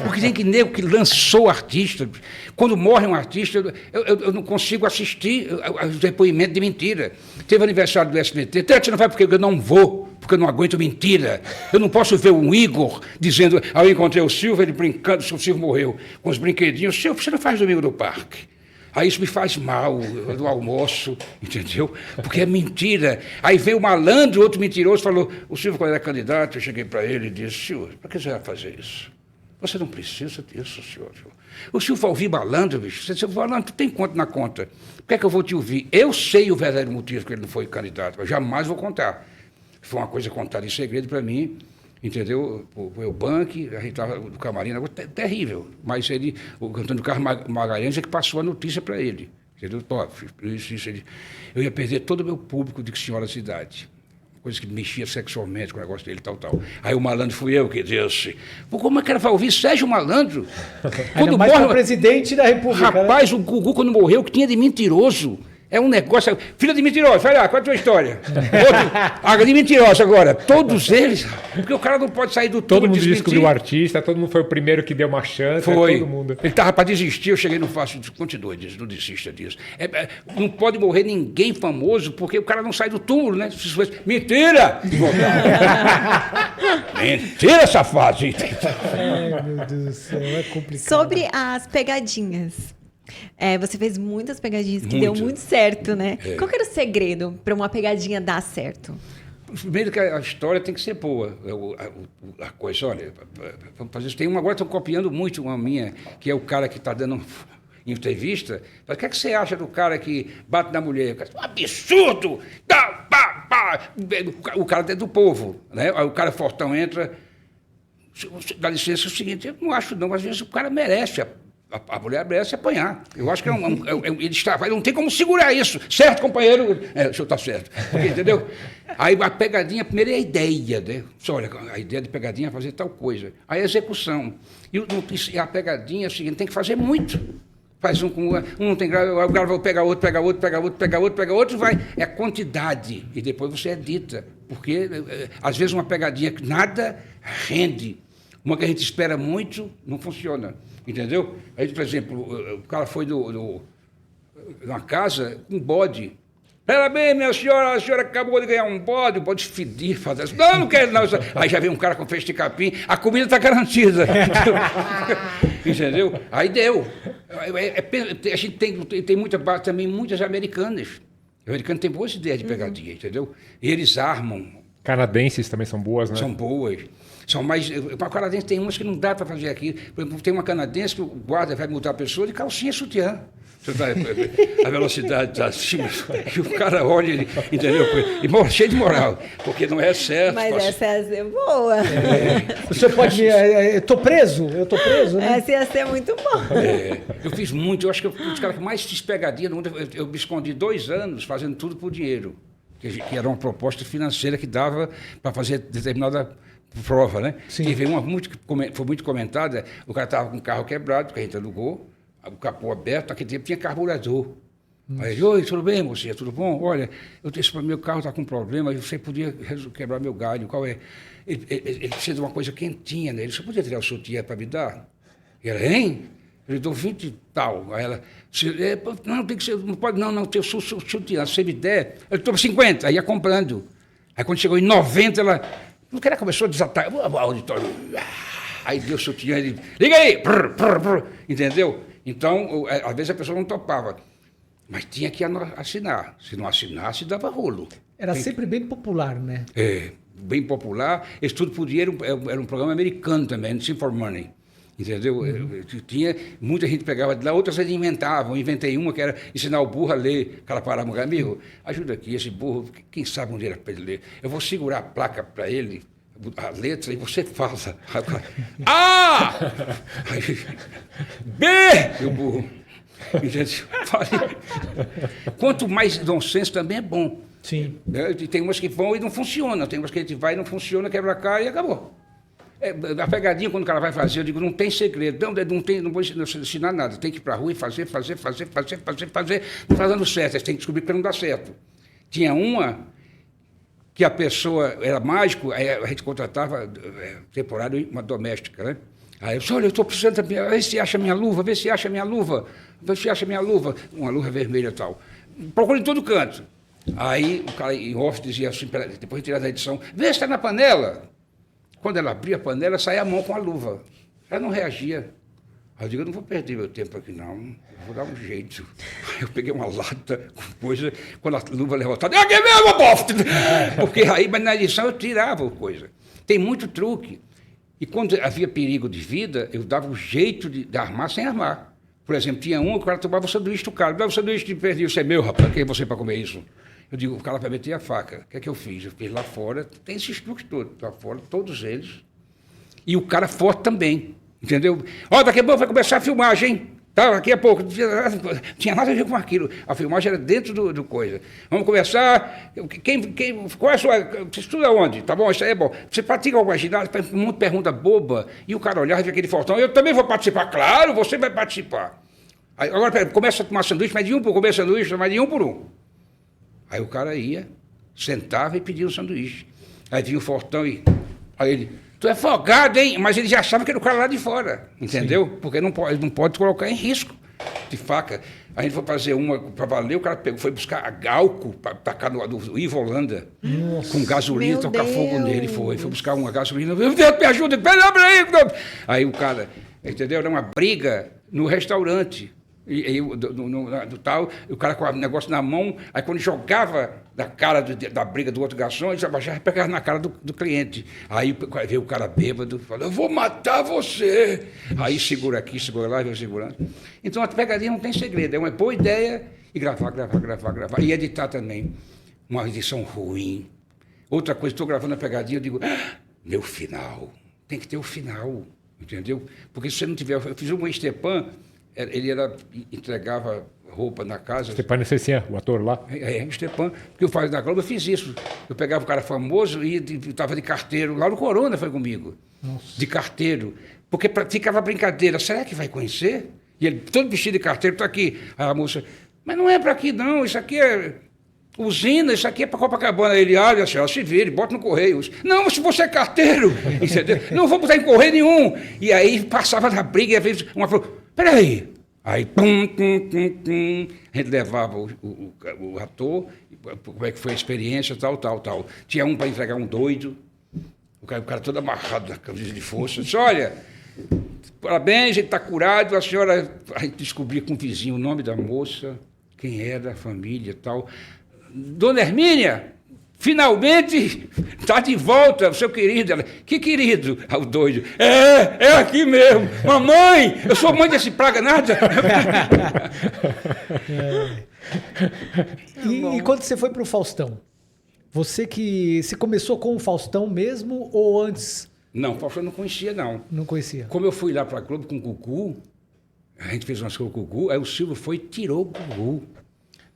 O que tem que nego que lançou artista? Quando morre um artista, eu não consigo assistir os depoimentos de mentira. Teve aniversário do SBT. Você não vai porque eu não vou, porque eu não aguento mentira. Eu não posso ver um Igor dizendo, eu encontrei o Silvio, ele brincando, se o Silvio morreu, com os brinquedinhos. Silvio, você não faz domingo no parque. Aí isso me faz mal, do almoço, entendeu? Porque é mentira. Aí veio o malandro, outro mentiroso, falou, o Silvio, quando era candidato, eu cheguei para ele e disse, Silvio, para que você vai fazer isso? Você não precisa disso, senhor. O Silvio vai ouvir malandro, bicho. Você vai malandro, tu tem quanto na conta? Por que é que eu vou te ouvir? Eu sei o verdadeiro motivo que ele não foi candidato, mas jamais vou contar. Foi uma coisa contada em segredo para mim, entendeu? O Eubank, a gente estava no camarim, terrível. Mas ele, o Antônio Carlos Magalhães é que passou a notícia para ele. Entendeu? Eu ia perder todo o meu público de senhora da cidade. Coisa que mexia sexualmente com o negócio dele, tal. Aí o malandro fui eu que disse. Como é que ela vai ouvir Sérgio Malandro? Quando morre o presidente da República. Rapaz, né? O Gugu, quando morreu, o que tinha de mentiroso. É um negócio. Filha de mentiroso, vai lá, qual é a tua história? Água de mentiroso agora. Todos eles. Porque o cara não pode sair do túmulo. Todo mundo descobriu o artista, todo mundo foi o primeiro que deu uma chance. Foi. Todo mundo. Ele estava para desistir, eu cheguei no fácil, continue, não desista disso. Não pode morrer ninguém famoso, porque o cara não sai do túmulo, né? Mentira! Mentira, safado! Ai, meu Deus do céu, é complicado. Sobre as pegadinhas. Você fez muitas pegadinhas que deu muito certo, né? Qual que era o segredo para uma pegadinha dar certo? Primeiro que a história tem que ser boa. A coisa, olha, vamos fazer isso. Tem uma agora, estão copiando muito uma minha, que é o cara que está dando entrevista. Mas o que é que você acha do cara que bate na mulher? Um absurdo! O cara é do povo, né? Aí o cara fortão entra. Dá licença, é o seguinte, eu não acho não, às vezes o cara merece a mulher merece apanhar. Eu acho que ele está, não tem como segurar isso. Certo, companheiro? O senhor está certo. Porque, entendeu? Aí a pegadinha, a primeira é a ideia, né? Olha, a ideia de pegadinha é fazer tal coisa. Aí a execução. E a pegadinha é o seguinte, tem que fazer muito. Faz um não tem grave, o cara vai pegar outro, vai. É quantidade. E depois você edita. Porque, às vezes, uma pegadinha que nada rende. Uma que a gente espera muito, não funciona. Entendeu? Aí, por exemplo, o cara foi numa casa com bode. Pera bem, minha senhora, a senhora acabou de ganhar um bode, o bode fedir, fazer assim. Não quero não. Aí já vem um cara com feixe de capim, a comida está garantida. Entendeu? Aí deu. A gente tem muita base também, muitas americanas. O americano tem boas ideias de pegadinha, entendeu? E eles armam. Canadenses também são boas, né? São boas. São mais. A canadense tem umas que não dá para fazer aqui. Por exemplo, tem uma canadense que o guarda vai mudar a pessoa de calcinha e sutiã. A velocidade está acima. E o cara olha, entendeu? E cheio de moral, porque não é certo. Mas essa ia ser boa. Você pode. Eu tô preso, né? Essa ia ser muito boa. Eu fiz muito, eu acho que eu fui um dos caras que mais fiz pegadinha no mundo. Eu me escondi 2 anos fazendo tudo por dinheiro. Que era uma proposta financeira que dava para fazer determinada prova, né? Sim. E veio uma foi muito comentada, o cara estava com o carro quebrado, que a gente alugou, o capô aberto, naquele tempo tinha carburador. Aí ele, oi, tudo bem, você? Tudo bom? Olha, meu carro está com problema, você podia quebrar meu galho, qual é? Ele precisa de uma coisa quentinha, né? Ele só podia tirar o sutiã para me dar? E ela, hein? Ele deu 20 e tal. Aí ela, não, tem que ser, não pode, não, tem o sutiã, se me der, ele tomou 50, aí ia comprando. Aí quando chegou em 90, ela... O cara começou a desatar. O auditório. Aí deu o sutiã, ele. Liga aí! Brr. Entendeu? Então, às vezes a pessoa não topava. Mas tinha que assinar. Se não assinasse, dava rolo. Era sempre bem popular, né? Bem popular. Esse Tudo por Dinheiro era um programa americano também, Sim for Money. Entendeu? Tinha, muita gente pegava de lá, outras eles inventavam. Inventei uma que era ensinar o burro a ler. O cara parava, amigo, ajuda aqui, esse burro, quem sabe onde era para ele ler? Eu vou segurar a placa para ele, a letra, e você fala. A! B! E o burro. Quanto mais nonsense também é bom. Sim. Né? E tem umas que vão e não funcionam, tem umas que a gente vai e não funciona, quebra a cara e acabou. A pegadinha, quando o cara vai fazer, eu digo, não tem segredo, não vou ensinar nada, tem que ir para a rua e fazer, não está dando certo, você tem que descobrir que não dá certo. Tinha uma que a pessoa era mágico, aí a gente contratava temporário uma doméstica, né? Aí eu disse, olha, eu estou precisando, vê se acha minha luva, vê se acha minha luva, uma luva vermelha e tal. Procura em todo canto. Aí o cara em off dizia assim, depois de tirar da edição, vê se está na panela. Quando ela abria a panela, saía a mão com a luva. Ela não reagia. Aí eu digo, eu não vou perder meu tempo aqui, não. Eu vou dar um jeito. Aí eu peguei uma lata com coisa, quando a luva levantada, é aqui mesmo, bof! Porque aí, mas na edição eu tirava a coisa. Tem muito truque. E quando havia perigo de vida, eu dava um jeito de armar sem armar. Por exemplo, tinha um, o cara tomava o sanduíche do cara. Dava o sanduíche de pernil, isso é meu, rapaz, quem é você para comer isso? Eu digo, o cara vai meter a faca. O que é que eu fiz? Eu fiz lá fora, tem esses truques todos, lá fora, todos eles. E o cara forte também, entendeu? Ó, daqui a pouco vai começar a filmagem, hein? Tá, daqui a pouco. Tinha nada a ver com aquilo. A filmagem era dentro do coisa. Vamos começar. Qual é a sua. Você estuda onde? Tá bom, isso aí é bom. Você pratica alguma ginástica? Um monte de pergunta boba. E o cara olhava e via aquele fortão. Eu também vou participar. Claro, você vai participar. Aí, agora, começa a tomar sanduíche, mas de um por comer sanduíche, mas de um por um. Aí o cara ia, sentava e pedia um sanduíche. Aí vinha o fortão e... Aí ele, tu é folgado, hein? Mas ele já achava que era o cara lá de fora, entendeu? Sim. Porque não pode colocar em risco de faca. A gente foi fazer uma para valer, o cara foi buscar álcool para tacar no Ivo Holanda. Nossa. Com gasolina, tocar fogo nele. Foi buscar uma gasolina. Meu Deus, me ajuda, peraí. Aí o cara, entendeu? Era uma briga no restaurante. E do tal, o cara com o negócio na mão, aí quando jogava na cara da briga do outro garçom, ele já baixava e pegava na cara do cliente. Aí veio o cara bêbado, falou, eu vou matar você. Aí segura aqui, segura lá, veio segurando. Então a pegadinha não tem segredo, é uma boa ideia e gravar. E editar também. Uma edição ruim. Outra coisa, estou gravando a pegadinha, eu digo, meu final, tem que ter o final, entendeu? Porque se você não tiver, eu fiz uma Stepan. Ele entregava roupa na casa. Stepan Nesessian, o ator lá? Stepan, porque eu fazia na Globo, eu fiz isso. Eu pegava o cara famoso e estava de carteiro. Lá no Corona foi comigo. Nossa. De carteiro. Porque ficava brincadeira. Será que vai conhecer? E ele todo vestido de carteiro, está aqui. Aí a moça, mas não é para aqui não, isso aqui é usina, isso aqui é para Copacabana. Ele, olha, a senhora se vira, bota no correio. Não, mas se você é carteiro, entendeu? Não vou botar em correio nenhum. E aí passava na briga e às vezes uma falou, peraí. Aí, a gente levava o ator, como é que foi a experiência, tal. Tinha um para entregar um doido, o cara todo amarrado na camisa de força. Disse, olha, parabéns, ele está curado, a senhora... A gente descobriu com o vizinho o nome da moça, quem era, a família e tal. Dona Hermínia, finalmente está de volta, o seu querido. Ela, que querido? O doido. É aqui mesmo. Mamãe, eu sou mãe desse praga nada. E quando você foi para o Faustão? Você começou com o Faustão mesmo ou antes? Não, o Faustão eu não conhecia, não. Não conhecia. Como eu fui lá para a Globo com o Gugu, a gente fez umas coisas com o Gugu, aí o Silvio foi e tirou o Gugu.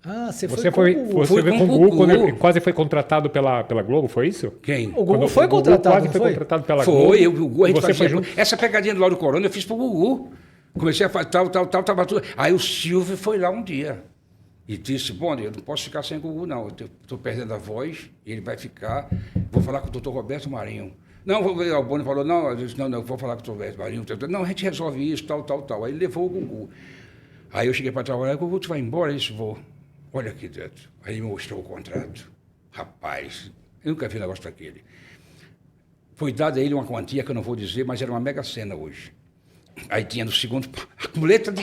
Ah, você foi com o Gugu quando ele quase foi contratado pela Globo, foi isso? Quem? O Gugu foi contratado, quase foi contratado pela Globo. Foi, o Gugu, a gente você fazia... Essa pegadinha do Lauro Corona eu fiz pro Gugu. Comecei a fazer tal, tava tudo. Aí o Silvio foi lá um dia e disse, bom, eu não posso ficar sem o Gugu, não. Eu estou perdendo a voz, ele vai ficar. Vou falar com o doutor Roberto Marinho. Não, o Boni falou, não, vou falar com o doutor Roberto Marinho. Não, a gente resolve isso, tal. Aí ele levou o Gugu. Aí eu cheguei para trabalhar, o Gugu, tu vai embora? Ele disse, vou. Olha aqui dentro. Aí ele mostrou o contrato. Rapaz, eu nunca vi um negócio daquele. Foi dada a ele uma quantia que eu não vou dizer, mas era uma mega cena hoje. Aí tinha no segundo,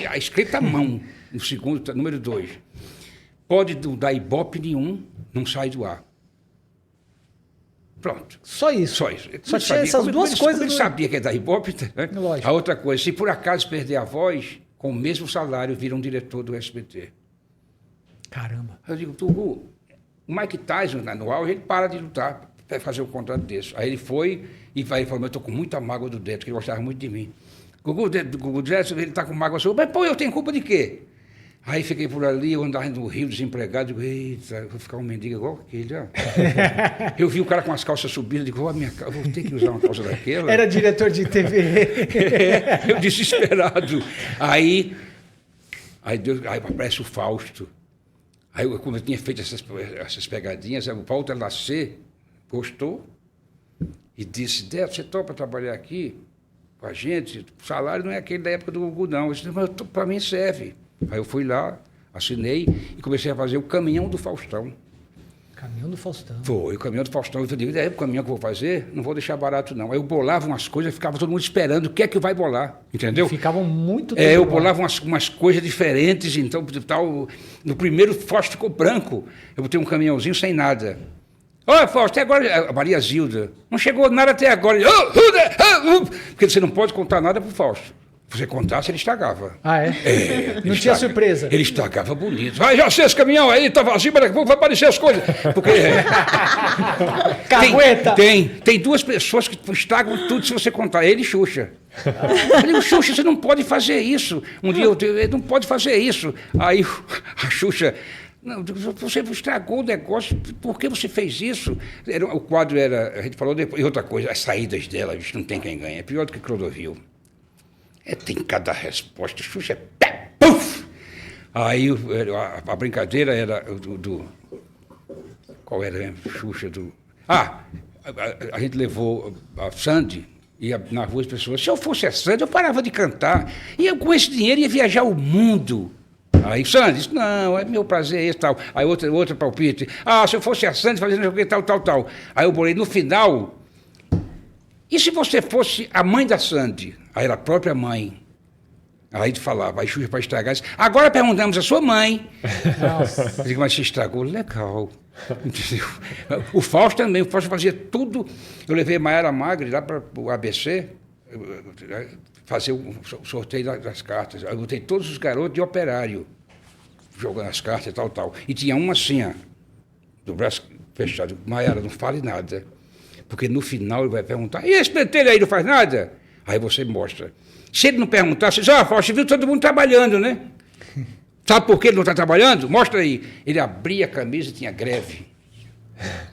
a escrita à mão, no segundo, número 2. Pode não dar ibope nenhum, não sai do ar. Pronto. Só isso? Só isso. Só tinha essas duas coisas. Ele sabia que ia dar ibope, né? Lógico. A outra coisa, se por acaso perder a voz, com o mesmo salário, vira um diretor do SBT. Caramba. Eu digo, Gugu, o Mike Tyson, no auge, ele para de lutar para fazer um contrato desse. Aí ele foi e falou, eu estou com muita mágoa do Deto, que ele gostava muito de mim. Gugu Jackson, ele está com mágoa sua. Mas, pô, eu tenho culpa de quê? Aí fiquei por ali, eu andava no Rio desempregado, digo, eita, eu vou ficar um mendigo igual aquele, ó. Eu vi o cara com as calças subindo, digo, eu vou ter que usar uma calça daquela. Era diretor de TV. Eu desesperado. Aí aparece o Fausto. Aí, como eu tinha feito essas pegadinhas, o Walter Lacer gostou e disse, Deto, você topa trabalhar aqui com a gente? O salário não é aquele da época do Gugu, não. Eu disse, mas para mim serve. Aí eu fui lá, assinei e comecei a fazer o Caminhão do Faustão. Caminhão do Faustão. Foi, o Caminhão do Faustão. Eu falei, o caminhão que eu vou fazer, não vou deixar barato, não. Aí eu bolava umas coisas, ficava todo mundo esperando o que é que vai bolar, entendeu? Ficavam muito tempo. Eu bolava umas coisas diferentes, então, tal, no primeiro Fausto ficou branco. Eu botei um caminhãozinho sem nada. Olha, Fausto, até agora, a Maria Zilda, não chegou nada até agora. Porque você não pode contar nada pro Fausto. Se você contasse, ele estragava. Ah, é? Não tinha surpresa. Ele estragava bonito. Já sei, esse caminhão aí tá vazio, mas daqui a pouco vai aparecer as coisas. Porque Cagueta! Tem duas pessoas que estragam tudo se você contar. Ele e Xuxa. Eu falei, Xuxa, você não pode fazer isso. Um dia ele não pode fazer isso. Aí a Xuxa... Não, você estragou o negócio, por que você fez isso? O quadro era, a gente falou depois, e outra coisa, as saídas dela, a gente não tem quem ganha, é pior do que Clodovil. Tem cada resposta, Xuxa é pé, puf! Aí a brincadeira era qual era mesmo? Xuxa do... a gente levou a Sandy, ia na rua as pessoas, se eu fosse a Sandy, eu parava de cantar, e eu com esse dinheiro ia viajar o mundo. Aí Sandy disse, não, é meu prazer esse tal. Aí outro palpite, se eu fosse a Sandy fazendo tal. Aí eu bolei no final, e se você fosse a mãe da Sandy? Aí era a própria mãe. Aí ele falava, aí Xuxa para estragar, disse, agora perguntamos a sua mãe. Nossa. Eu digo, mas se estragou, legal. Entendeu? O Fausto também, o Fausto fazia tudo. Eu levei Maiara Magri lá para o ABC, fazer o sorteio das cartas. Eu botei todos os garotos de operário, jogando as cartas e tal. E tinha uma assim, do braço fechado. Maiara, não fale nada. Porque no final ele vai perguntar, e esse pentelho aí não faz nada? Aí você mostra. Se ele não perguntar, você diz, Fausto, viu todo mundo trabalhando, né? Sabe por que ele não está trabalhando? Mostra aí. Ele abria a camisa e tinha greve.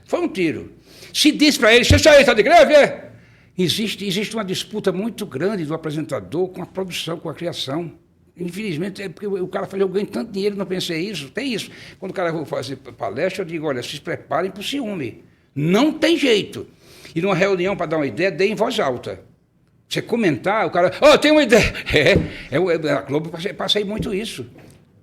Foi um tiro. Se disse para ele, você está de greve, é? Existe uma disputa muito grande do apresentador com a produção, com a criação. Infelizmente, é porque o cara falou, eu ganho tanto dinheiro, não pensei isso. Tem isso. Quando o cara vai fazer palestra, eu digo, olha, se preparem para o ciúme. Não tem jeito. E numa reunião, para dar uma ideia, dê em voz alta. Você comentar, o cara, tem uma ideia. A Globo, passei muito isso.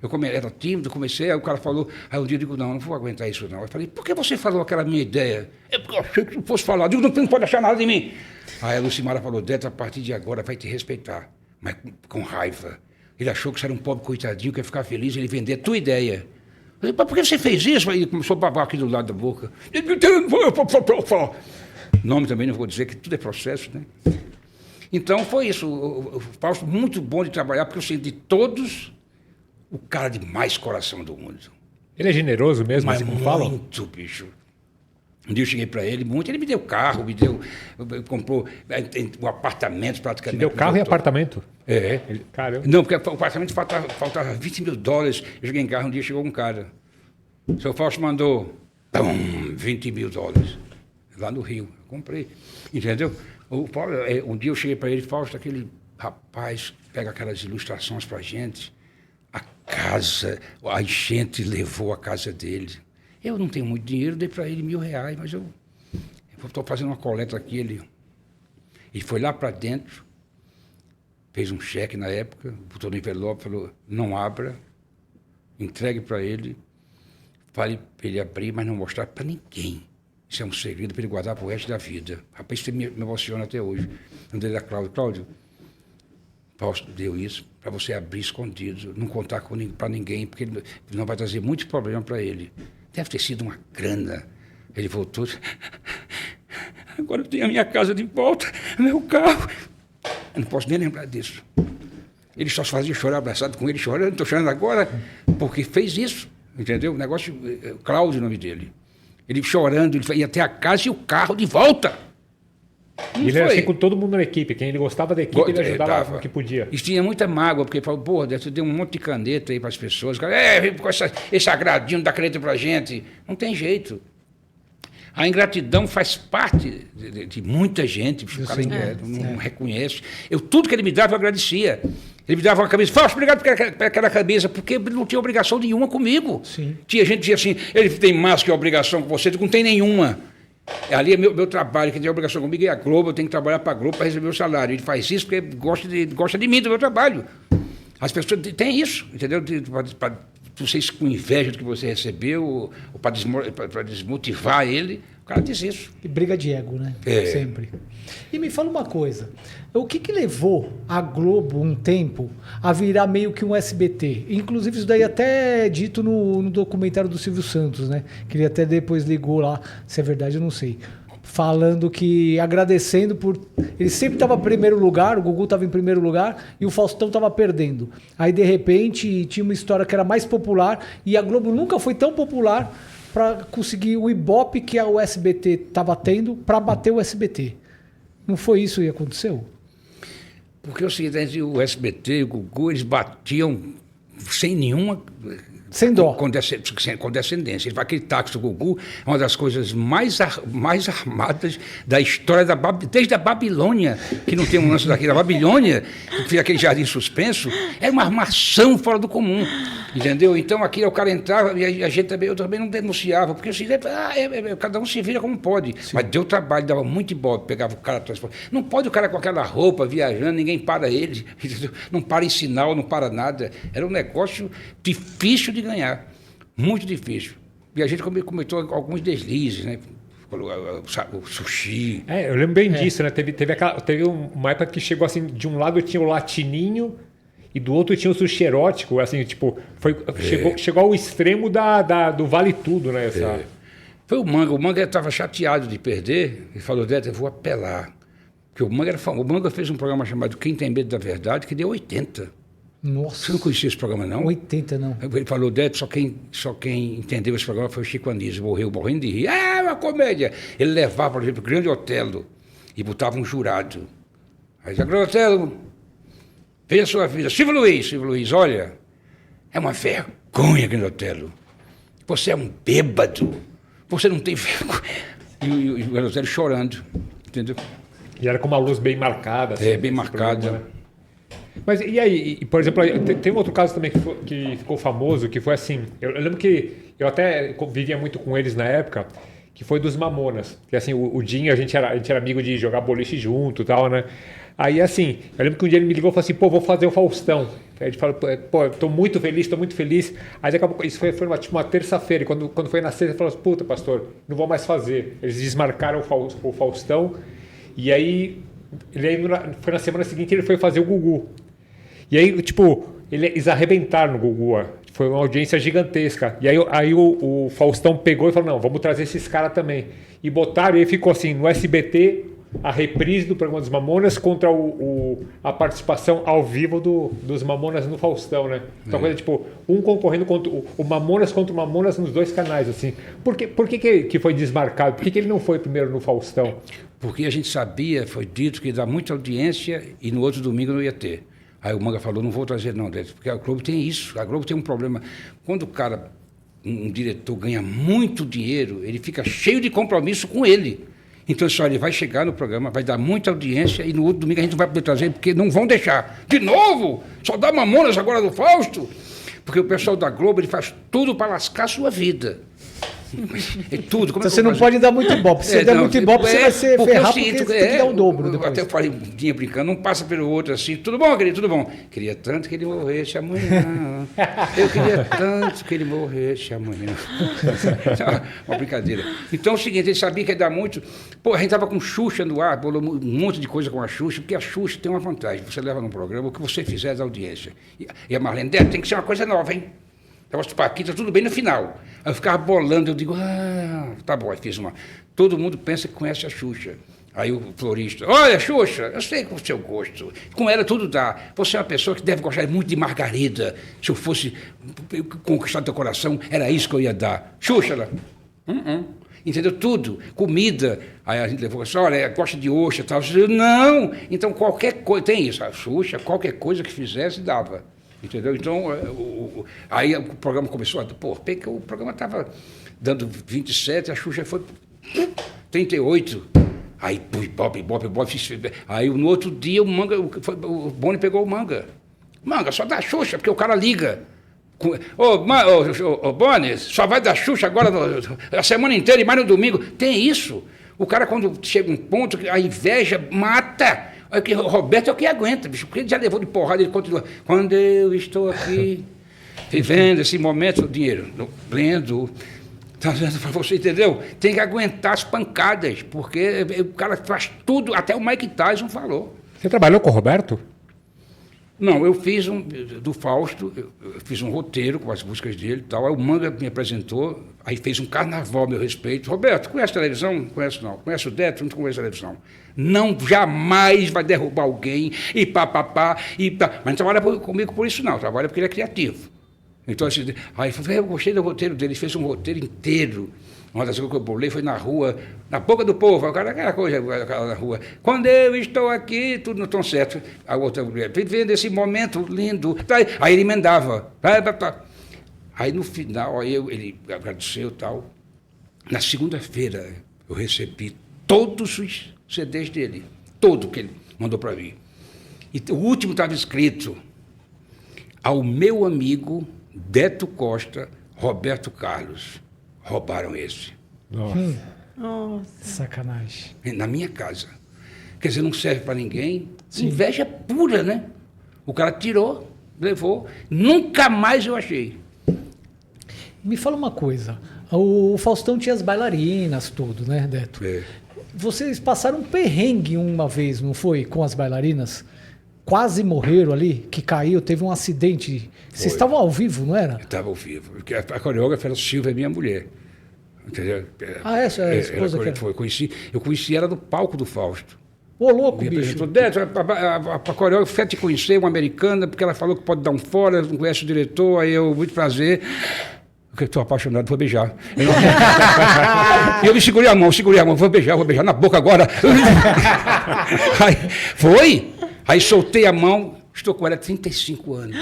Eu era tímido, comecei, aí o cara falou, aí um dia eu digo, não vou aguentar isso não. Eu falei, por que você falou aquela minha ideia? Porque eu achei que não fosse falar. Eu digo, não pode achar nada de mim. Aí a Lucimara falou, Deto, a partir de agora vai te respeitar, mas com raiva. Ele achou que você era um pobre coitadinho, que ia ficar feliz ele vender a tua ideia. Eu falei, por que você fez isso? Aí começou a babar aqui do lado da boca. Nome também não vou dizer, que tudo é processo, né? Então foi isso. O Fausto, muito bom de trabalhar, porque eu senti de todos o cara de mais coração do mundo. Ele é generoso mesmo, mas assim como falam? Muito, bicho. Um dia eu cheguei para ele, ele me deu carro, comprou um apartamento praticamente. Te deu carro e apartamento? É. Caramba. Não, porque o apartamento faltava $20 mil. Eu cheguei em carro, um dia chegou um cara. O seu Fausto mandou $20 mil. Lá no Rio. Eu comprei. Entendeu? Um dia eu cheguei para ele, Fausto, aquele rapaz pega aquelas ilustrações para a gente. A casa, a enchente levou a casa dele. Eu não tenho muito dinheiro, dei para ele R$1.000, mas eu estou fazendo uma coleta aqui. Ele foi lá para dentro, fez um cheque na época, botou no envelope, falou, não abra, entregue para ele, fale para ele abrir, mas não mostrar para ninguém. Isso é um segredo para ele guardar para o resto da vida. Rapaz, isso me emociona até hoje. Eu dei a Cláudio, Fausto deu isso para você abrir escondido, não contar para ninguém, porque não vai trazer muitos problemas para ele. Deve ter sido uma grana. Ele voltou. Agora eu tenho a minha casa de volta, meu carro. Eu não posso nem lembrar disso. Ele só fazia chorar, abraçado com ele, chorando. Estou chorando agora porque fez isso. Entendeu? O negócio, Cláudio, o nome dele. Ele chorando, ele ia até a casa e o carro de volta. E ele era assim com todo mundo na equipe. Quem ele gostava da equipe, ele ajudava no que podia. E tinha muita mágoa, porque ele falou, porra, você deu um monte de caneta aí para as pessoas. Com esse agradinho, não dá caneta para a gente. Não tem jeito. A ingratidão faz parte de muita gente. O cara não reconhece. Tudo que ele me dava, eu agradecia. Ele me dava uma camisa. Fausto, obrigado por aquela camisa, porque ele não tinha obrigação nenhuma comigo. Sim. Tinha gente que dizia assim, ele tem mais que obrigação com você, não tem nenhuma. Ali é meu trabalho, quem tem obrigação comigo é a Globo, eu tenho que trabalhar para a Globo para receber o salário. Ele faz isso porque gosta de mim, do meu trabalho. As pessoas têm isso, entendeu? Para vocês com inveja do que você recebeu, ou para desmotivar ele, o cara diz isso. E briga de ego, né? Sempre. E me fala uma coisa, o que levou a Globo um tempo a virar meio que um SBT? Inclusive isso daí até é dito no documentário do Silvio Santos, né? Que ele até depois ligou lá, se é verdade eu não sei. Falando que, agradecendo por... Ele sempre estava em primeiro lugar, o Gugu estava em primeiro lugar e o Faustão estava perdendo. Aí, de repente, tinha uma história que era mais popular e a Globo nunca foi tão popular para conseguir o Ibope que o SBT estava tendo para bater o SBT. Não foi isso que aconteceu? Porque o seguinte, o SBT e o Gugu, eles batiam sem nenhuma... Sem dó. Condescendência. Aquele táxi do Gugu é uma das coisas mais armadas da história desde a Babilônia, que não tem um lance daqui da Babilônia, que fez aquele jardim suspenso, era uma armação fora do comum. Entendeu? Então aqui o cara entrava e a gente também, eu também não denunciava, porque assim, cada um se vira como pode. Sim. Mas deu trabalho, dava muito ibope, pegava o cara atrás. Não pode o cara com aquela roupa viajando, ninguém para ele, entendeu? Não para em sinal, não para nada. Era um negócio difícil de ganhar, muito difícil. E a gente cometeu alguns deslizes, né? O sushi. Eu lembro bem disso, né? Teve uma época que chegou assim, de um lado tinha o latininho e do outro tinha o sushi erótico, assim, tipo, chegou ao extremo do vale tudo, né? Foi o Manga estava chateado de perder e falou, Deto, eu vou apelar. Porque o Manga era famoso. O Manga fez um programa chamado Quem Tem Medo da Verdade, que deu 80. Nossa. Você não conhecia esse programa, não? 80, não. Ele falou, Deto, só quem entendeu esse programa foi o Chico Anísio, morrendo de rir. É uma comédia. Ele levava, por exemplo, o Grande Otelo e botava um jurado. Aí dizia, Grande Otelo, veja a sua vida. Silvio Luiz, olha, é uma vergonha, Grande Otelo. Você é um bêbado. Você não tem vergonha. E o Grande Otelo chorando, entendeu? E era com uma luz bem marcada. Assim, bem marcada. Né? Mas e aí, por exemplo, tem um outro caso também que ficou famoso, que foi assim, eu lembro que eu até vivia muito com eles na época, que foi dos Mamonas. Que assim, o Dinho, a gente era amigo de jogar boliche junto e tal, né? Aí assim, eu lembro que um dia ele me ligou e falou assim, pô, vou fazer o Faustão. Aí ele falou, pô, tô muito feliz. Aí acabou, isso foi uma terça-feira, e quando foi na sexta, ele falou assim, puta, pastor, não vou mais fazer. Eles desmarcaram o Faustão, e aí foi na semana seguinte ele foi fazer o Gugu. E aí, tipo, eles arrebentaram no Gugu, ó. Foi uma audiência gigantesca. E aí o Faustão pegou e falou, não, vamos trazer esses caras também. E botaram, e aí ficou assim, no SBT, a reprise do programa dos Mamonas contra a participação ao vivo dos Mamonas no Faustão, né? Então, coisa tipo, um concorrendo contra o Mamonas contra o Mamonas nos dois canais, assim. Por que foi desmarcado? Por que ele não foi primeiro no Faustão? Porque a gente sabia, foi dito que ia dar muita audiência e no outro domingo não ia ter. Aí o Manga falou, não vou trazer não, porque a Globo tem isso, a Globo tem um problema. Quando o cara, um diretor ganha muito dinheiro, ele fica cheio de compromisso com ele. Então, só ele vai chegar no programa, vai dar muita audiência e no outro domingo a gente não vai poder trazer, porque não vão deixar. De novo? Só dá Mamonas agora do Fausto? Porque o pessoal da Globo, ele faz tudo para lascar a sua vida. É tudo. Então você não pode dar muito ibope. Se você der muito ibope, você vai ser ferrado, porque você tem que dar o dobro depois. Até eu falei, tinha brincando, não passa pelo outro assim. Tudo bom, querido? Tudo bom. Queria tanto que ele morresse amanhã. Eu queria tanto que ele morresse amanhã. Uma brincadeira. Então é o seguinte, ele sabia que ia dar muito. Pô, a gente estava com Xuxa no ar, bolou um monte de coisa com a Xuxa, porque a Xuxa tem uma vantagem. Você leva num programa, o que você fizer é da audiência. E a Marlene, tem que ser uma coisa nova, hein? Negócio de Paquita, tudo bem no final. Aí eu ficava bolando, eu digo, tá bom, aí fiz uma. Todo mundo pensa que conhece a Xuxa. Aí o florista, olha, Xuxa, eu sei com o seu gosto. Com ela tudo dá. Você é uma pessoa que deve gostar muito de margarida. Se eu fosse conquistar teu coração, era isso que eu ia dar. Xuxa, ela, entendeu? Tudo, comida. Aí a gente levou assim, olha, gosta de ostra e tal. Eu, não! Então, qualquer coisa, tem isso, a Xuxa, qualquer coisa que fizesse, dava. Entendeu? Então, aí o programa começou a... Pô, o programa estava dando 27, a Xuxa foi 38. Aí, Bob. Aí, no outro dia, o Boni pegou o Manga. Manga, só dá Xuxa, porque o cara liga. Ô, Boni, só vai dar Xuxa agora a semana inteira e mais no domingo. Tem isso. O cara, quando chega um ponto, a inveja mata. O Roberto é o que aguenta, bicho, porque ele já levou de porrada, ele continua. Quando eu estou aqui, vivendo esse momento, o dinheiro, lendo, tá vendo para você, entendeu? Tem que aguentar as pancadas, porque o cara faz tudo, até o Mike Tyson falou. Você trabalhou com o Roberto? Não, eu fiz do Fausto, eu fiz um roteiro com as músicas dele e tal, aí o Manga me apresentou, aí fez um carnaval a meu respeito. Roberto, conhece televisão? Não conheço não. Conhece o Deto? Não conhece televisão. Não, jamais vai derrubar alguém e papapá, mas não trabalha comigo por isso não, trabalha porque ele é criativo. Então, assim, aí eu gostei do roteiro dele, ele fez um roteiro inteiro. Uma das coisas que eu bolei foi na rua, na boca do povo, aquela coisa na rua. Quando eu estou aqui, tudo no tom certo. A outra mulher, vivendo esse momento lindo. Aí ele emendava. Aí no final, ele agradeceu e tal. Na segunda-feira, eu recebi todos os CDs dele. Todo que ele mandou para mim. E o último estava escrito: ao meu amigo Beto Costa, Roberto Carlos. Roubaram esse. Nossa. Sacanagem. Na minha casa. Quer dizer, não serve para ninguém. Sim. Inveja pura, né? O cara tirou, levou. Nunca mais eu achei. Me fala uma coisa. O Faustão tinha as bailarinas, tudo, né, Deto? É. Vocês passaram um perrengue uma vez, não foi? Com as bailarinas? Quase morreram ali, que caiu, teve um acidente. Vocês estavam ao vivo, não era? Estava ao vivo. Porque a coreógrafa era Silvia, minha mulher. Entendeu? Essa é a esposa que eu conheci ela no palco do Fausto. Ô, louco, bicho. A coreógrafa quer te conhecer, uma americana, porque ela falou que pode dar um fora, não conhece o diretor, aí eu, muito prazer. Porque estou apaixonado, vou beijar. E eu me segurei a mão, vou beijar na boca agora. Aí, foi? Aí soltei a mão, estou com ela há 35 anos.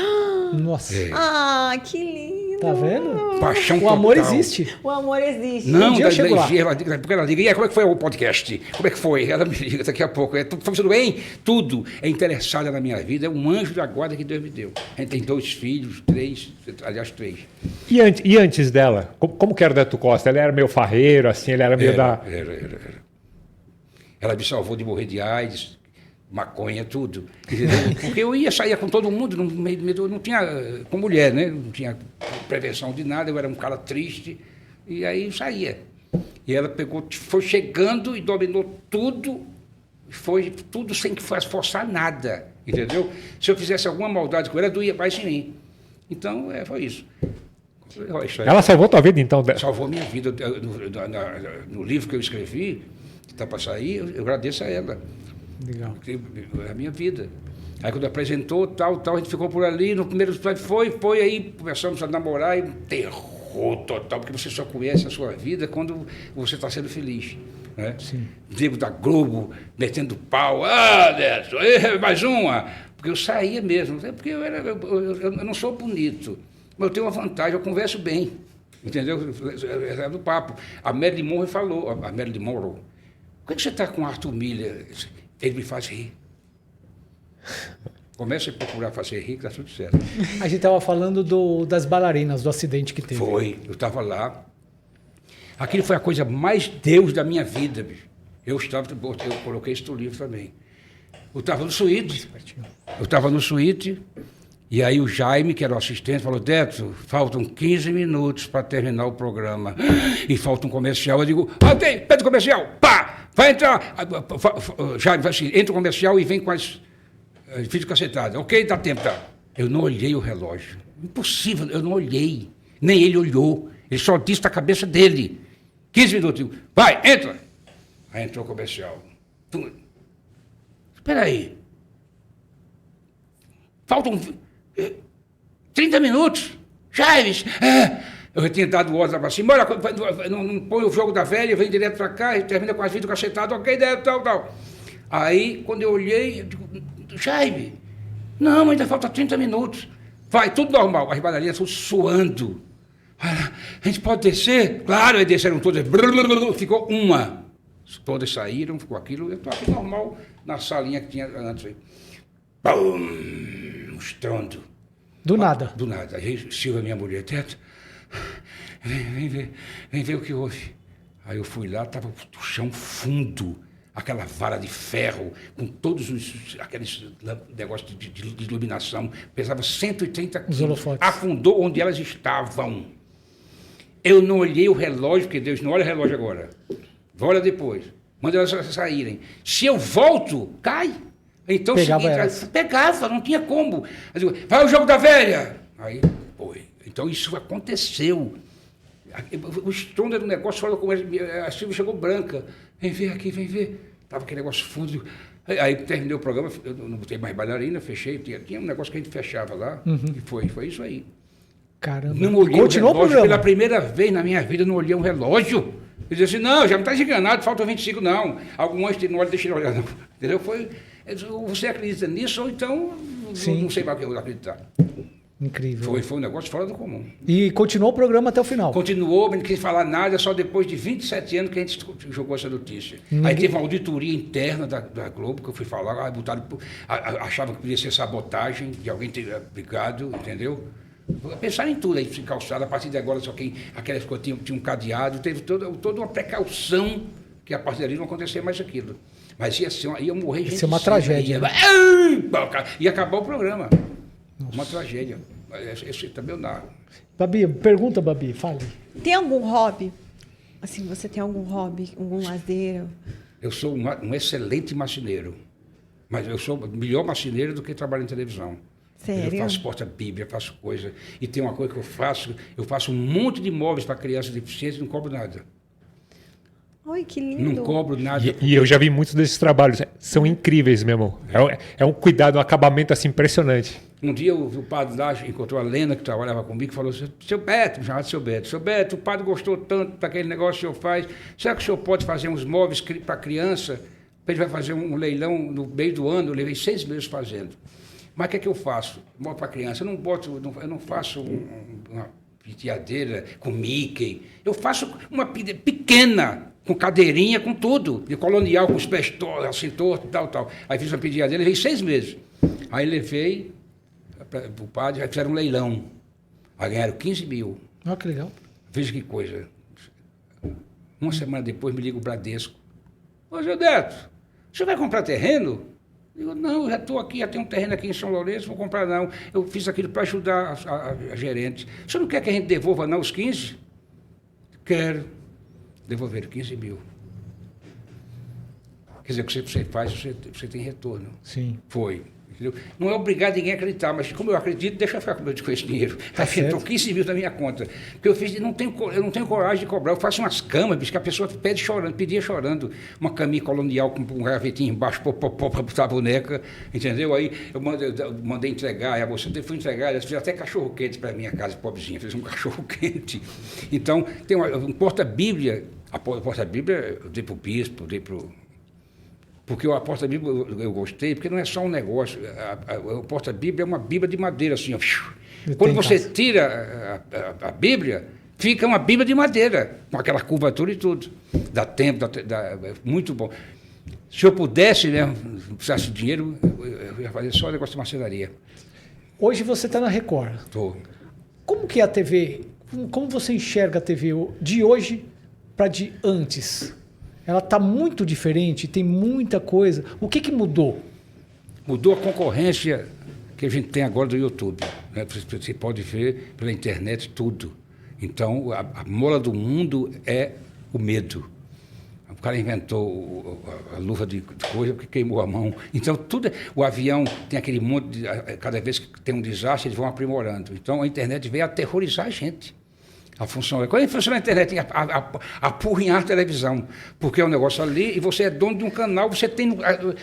Nossa. É. Ah, que lindo. Tá vendo? Paixão O amor total. existe. O amor existe. Um Não, dia eu chego lá. porque ela liga, e aí, como é que foi o podcast? Como é que foi? Ela me liga daqui a pouco. Foi tudo bem? Tudo. É interessada na minha vida, é um anjo da guarda que Deus me deu. A gente tem 2 filhos, 3. E antes dela? Como que era o Deto Costa? Ele era meio farreiro, assim, ele era meio Era. Ela me salvou de morrer de AIDS, maconha, tudo. Porque eu saía com todo mundo, não tinha, com mulher, né? Não tinha prevenção de nada, eu era um cara triste, e aí saía. E ela foi chegando e dominou tudo, foi tudo sem que forçar nada, entendeu? Se eu fizesse alguma maldade com ela, doía mais em mim. Então, foi isso. Ela salvou tua vida, então? Salvou minha vida. No livro que eu escrevi, que está para sair, eu agradeço a ela. Legal. A minha vida. Aí quando apresentou, tal, a gente ficou por ali, no primeiro episódio foi, aí começamos a namorar e um terror total, porque você só conhece a sua vida quando você está sendo feliz. Né? Sim. Diego da Globo, metendo pau, Neto, mais uma. Porque eu saía mesmo, porque eu não sou bonito, mas eu tenho uma vantagem, eu converso bem, entendeu? É do papo. A Marilyn Monroe falou, por que você está com o Arthur Miller? Ele me faz rir. Começa a procurar fazer rir, que está tudo certo. A gente estava falando das bailarinas, do acidente que teve. Foi, eu estava lá. Aquilo foi a coisa mais Deus da minha vida, bicho. Eu coloquei isso no livro também. Eu estava no suíte, e aí o Jaime, que era o assistente, falou: Deto, faltam 15 minutos para terminar o programa. E falta um comercial. Eu digo: ok, pede o comercial, pá! Vai entrar. Jaime vai assim, entra o comercial e vem com as videocassetadas. Ok, dá tempo, tá? Eu não olhei o relógio. Impossível, eu não olhei. Nem ele olhou. Ele só disse da cabeça dele. 15 minutos. Eu digo: vai, entra. Aí entrou o comercial. Espera aí. Faltam 30 minutos. Jaime, Eu já tinha dado ordem para cima, olha, não põe o jogo da velha, vem direto para cá, e termina com as vidas cacetadas, ok, tal. Aí, quando eu olhei, eu digo, Jaime, não, ainda falta 30 minutos. Vai, tudo normal. As bailarinas estão suando. A gente pode descer? Claro, eles desceram todas. Ficou uma. Todas saíram, ficou aquilo. Eu estou aqui normal, na salinha que tinha antes. Pum! Um estrondo. Do nada. Do nada. Aí Silvia, minha mulher, Teto, vem ver o que houve. Aí eu fui lá, estava o chão fundo, aquela vara de ferro, com todos aqueles negócios de iluminação, pesava 130 quilos, afundou onde elas estavam. Eu não olhei o relógio, porque Deus não olha o relógio agora, olha depois, manda elas saírem. Se eu volto, cai. Então, pegava, não tinha como. Eu digo, vai o jogo da velha. Aí, foi. Então, isso aconteceu. O estrondo do negócio falou com ele, a Silvia chegou branca. Vem ver aqui, vem ver. Estava aquele negócio fundo. Aí terminei o programa, eu não botei mais bailarina, fechei. Tinha um negócio que a gente fechava lá. E foi isso aí. Caramba. Não olhei o relógio. Pela primeira vez na minha vida, não olhei um relógio. Eu disse assim, não, já não está enganado, faltam 25, não. Alguns não olham, deixa eu olhar, não. Entendeu? Você acredita nisso ou então não sei para que eu acreditar. Incrível. Foi um negócio fora do comum. E continuou o programa até o final? Continuou, não quis falar nada, só depois de 27 anos que a gente jogou essa notícia. Aí teve uma auditoria interna da Globo, que eu fui falar, achava que podia ser sabotagem, de alguém ter brigado, entendeu? Pensaram em tudo aí, calçado, a partir de agora só aquelas coisas tinham um cadeado, teve toda uma precaução que a partir dali não acontecer mais aquilo. Mas ia morrer gente. Ia ser uma tragédia. Ia acabar o programa. Nossa. Uma tragédia. Esse também eu narro. Babi, pergunta, Babi, fale. Tem algum hobby? Assim, você tem algum hobby, algum lazer? Eu sou um excelente marceneiro. Mas eu sou melhor marceneiro do que trabalho em televisão. Sério? Eu faço porta-bíblia, faço coisa. E tem uma coisa que eu faço um monte de móveis para crianças deficientes e não cobro nada. Ai, que lindo. Não cobro nada. E eu já vi muitos desses trabalhos. São incríveis mesmo. É um cuidado, um acabamento assim impressionante. Um dia o padre lá encontrou a Lena, que trabalhava comigo, e falou assim, seu Beto, me chamava de seu Beto. Seu Beto, o padre gostou tanto daquele negócio que o senhor faz. Será que o senhor pode fazer uns móveis para criança? Ele vai fazer um leilão no meio do ano. Eu levei 6 meses fazendo. Mas o que eu faço? Móvel para criança. Eu não faço uma penteadeira com Mickey. Eu faço uma pequena, com cadeirinha, com tudo, de colonial, com os pés assim tortos, tal. Aí fiz uma penteadeira, levei 6 meses. Aí levei para o padre, já fizeram um leilão. Aí ganharam 15 mil. Olha que legal. Veja que coisa. Uma semana depois me liga o Bradesco. Ô, Gilberto, você vai comprar terreno? Eu digo, não, eu já estou aqui, já tenho um terreno aqui em São Lourenço, vou comprar não. Eu fiz aquilo para ajudar a gerente. Você não quer que a gente devolva não os 15? Quero. Devolveram 15 mil. Quer dizer, o que você faz, você tem retorno. Sim. Foi. Entendeu? Não é obrigado ninguém a acreditar, mas como eu acredito, deixa eu ficar com esse dinheiro. Entrou 15 mil na minha conta. Porque eu não tenho coragem de cobrar. Eu faço umas camas, bicho, que a pessoa pedia chorando. Uma caminha colonial com um gavetinho embaixo para botar a boneca, entendeu? Aí eu mandei entregar, aí a moça foi entregar, ela fez até cachorro-quente para a minha casa, pobrezinha, fez um cachorro-quente. Então, tem um porta-bíblia. A porta-bíblia eu dei para o bispo, eu dei para o... Porque a porta-bíblia eu gostei, porque não é só um negócio. A porta-bíblia é uma bíblia de madeira, assim. Ó. Quando você tira a Bíblia, fica uma Bíblia de madeira, com aquela curvatura e tudo. Dá tempo, muito bom. Se eu pudesse, né, não precisasse de dinheiro, eu ia fazer só negócio de marcenaria. Hoje você está na Record. Estou. Como que é a TV? Como você enxerga a TV de hoje para de antes? Ela está muito diferente, tem muita coisa. O que mudou? Mudou a concorrência que a gente tem agora do YouTube. Né? Você pode ver pela internet tudo. Então, a mola do mundo é o medo. O cara inventou a luva de coisa porque queimou a mão. Então, tudo. O avião tem aquele monte de... Cada vez que tem um desastre, eles vão aprimorando. Então, a internet veio aterrorizar a gente. A função. Quando funciona a internet, apurrinhar a televisão, porque é um negócio ali e você é dono de um canal, você tem...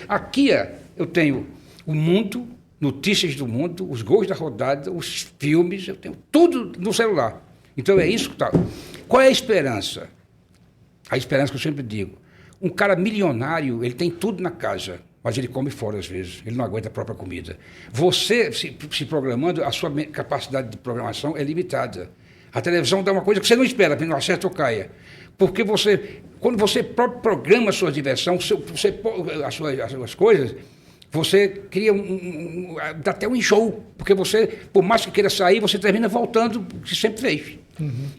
Aqui eu tenho o mundo, notícias do mundo, os gols da rodada, os filmes, eu tenho tudo no celular. Então é isso que está. Qual é a esperança? A esperança que eu sempre digo. Um cara milionário, ele tem tudo na casa, mas ele come fora às vezes. Ele não aguenta a própria comida. Você, se programando, a sua capacidade de programação é limitada. A televisão dá uma coisa que você não espera, não acerta ou caia. Porque quando você próprio programa a sua diversão, as suas coisas, você cria dá até um enjoo. Porque você, por mais que queira sair, você termina voltando o que sempre fez.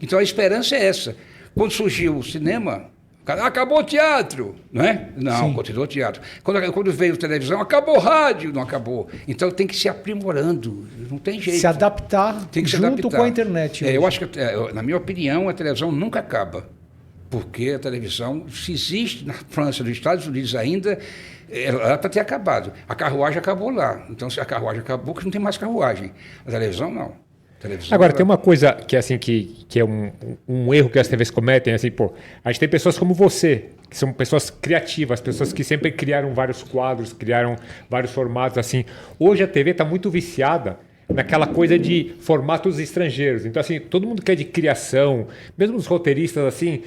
Então a esperança é essa. Quando surgiu o cinema, acabou o teatro, não é? Não, continuou o teatro. Quando veio a televisão, acabou o rádio, não acabou. Então tem que se aprimorando, não tem jeito. Se adaptar tem que junto se adaptar. com a internet. Eu acho que, na minha opinião, a televisão nunca acaba. Porque a televisão, se existe na França, nos Estados Unidos ainda, ela para ter acabado. A carruagem acabou lá. Então, se a carruagem acabou, que não tem mais carruagem. A televisão, não. Agora, tem uma coisa que, assim, que é um erro que as TVs cometem, assim, pô, a gente tem pessoas como você, que são pessoas criativas, pessoas que sempre criaram vários quadros, criaram vários formatos, assim. Hoje a TV está muito viciada naquela coisa de formatos estrangeiros. Então, assim, todo mundo que é de criação, mesmo os roteiristas, assim,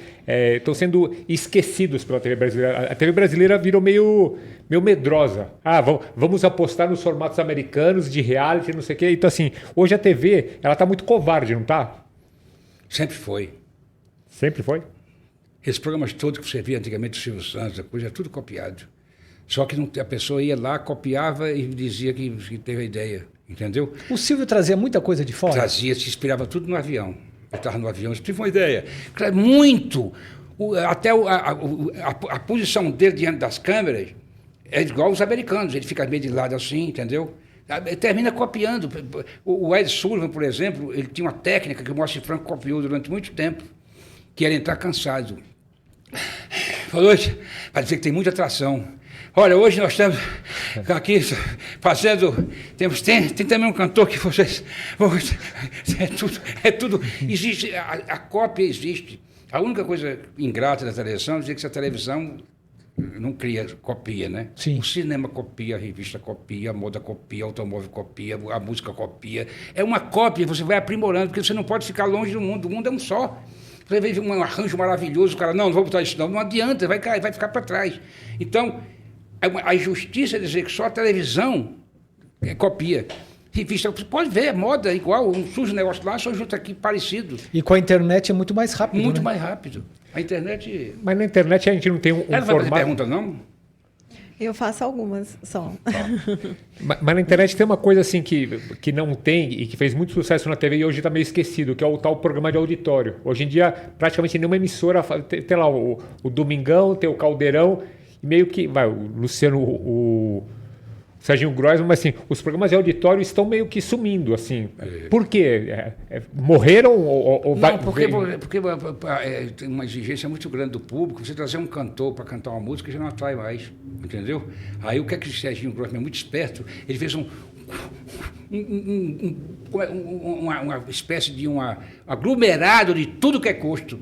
estão sendo esquecidos pela TV brasileira. A TV brasileira virou meio medrosa. Ah, vamos apostar nos formatos americanos de reality, não sei o quê. Então, assim, hoje a TV, ela está muito covarde, não está? Sempre foi. Sempre foi? Esses programas todos que você via antigamente do Silvio Santos, a coisa é tudo copiado. Só que a pessoa ia lá, copiava e dizia que teve a ideia. Entendeu? O Silvio trazia muita coisa de fora? Trazia, se inspirava tudo no avião. Eu estava no avião, eu tive uma ideia. Muito! Até a posição dele diante das câmeras é igual aos americanos. Ele fica meio de lado assim, entendeu? Ele termina copiando. O Ed Sullivan, por exemplo, ele tinha uma técnica que o Moacir Franco copiou durante muito tempo, que era entrar cansado. Falou, para dizer que tem muita atração. Olha, hoje nós estamos aqui fazendo... Tem também um cantor que vocês... É tudo existe, a cópia existe. A única coisa ingrata da televisão é dizer que a televisão não copia, né? Sim. O cinema copia, a revista copia, a moda copia, o automóvel copia, a música copia. É uma cópia, você vai aprimorando, porque você não pode ficar longe do mundo. O mundo é um só. Você vê um arranjo maravilhoso, o cara, não vou botar isso não. Não adianta, vai cair, vai ficar para trás. Então... A injustiça é dizer que só a televisão copia. Revista, você pode ver, moda igual, surge um negócio lá, só junto aqui parecido. E com a internet é muito mais rápido. Muito né? mais rápido. A internet... Mas na internet a gente não tem um Ela não vai fazer pergunta, não? Eu faço algumas só. Mas na internet tem uma coisa assim que não tem e que fez muito sucesso na TV e hoje está meio esquecido, que é o tal programa de auditório. Hoje em dia, praticamente nenhuma emissora... Tem lá o Domingão, tem o Caldeirão... E meio que, o Luciano, o Serginho Groisman, mas assim, os programas de auditório estão meio que sumindo, assim. Por quê? Morreram ou não, porque tem uma exigência muito grande do público. Você trazer um cantor para cantar uma música já não atrai mais, entendeu? Aí o que é que o Serginho Groisman é muito esperto, ele fez uma espécie de um aglomerado de tudo que é custo.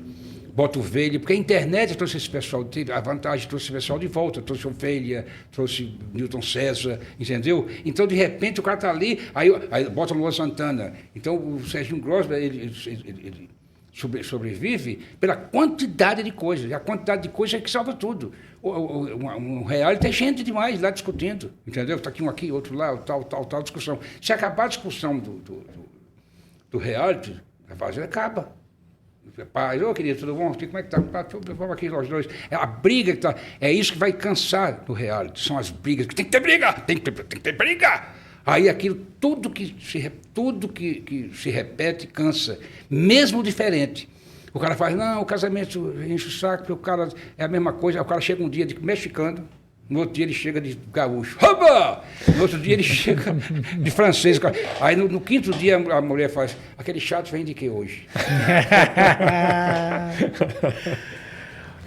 Bota Ovelha, porque a internet trouxe esse pessoal, a vantagem trouxe esse pessoal de volta, trouxe Ovelha, trouxe Newton César, entendeu? Então, de repente, o cara está ali, aí bota Luan Santana. Então, o Serginho Groisman, ele sobrevive pela quantidade de coisas. A quantidade de coisas é que salva tudo. Um reality tem gente demais lá discutindo, entendeu? Está aqui um aqui, outro lá, tal discussão. Se acabar a discussão do reality, a fase acaba. Pai, querido, tudo bom? Como é que tá? Vamos aqui nós dois. É a briga que tá. É isso que vai cansar do reality. São as brigas. Tem que ter briga! Tem que ter briga! Aí aquilo, tudo que se repete, cansa. Mesmo diferente. O cara faz, não, o casamento enche o saco, porque o cara é a mesma coisa. O cara chega um dia de mexicano, no outro dia ele chega de gaúcho. Oba! No outro dia ele chega de francês. Aí no quinto dia a mulher faz, aquele chato vem de que hoje?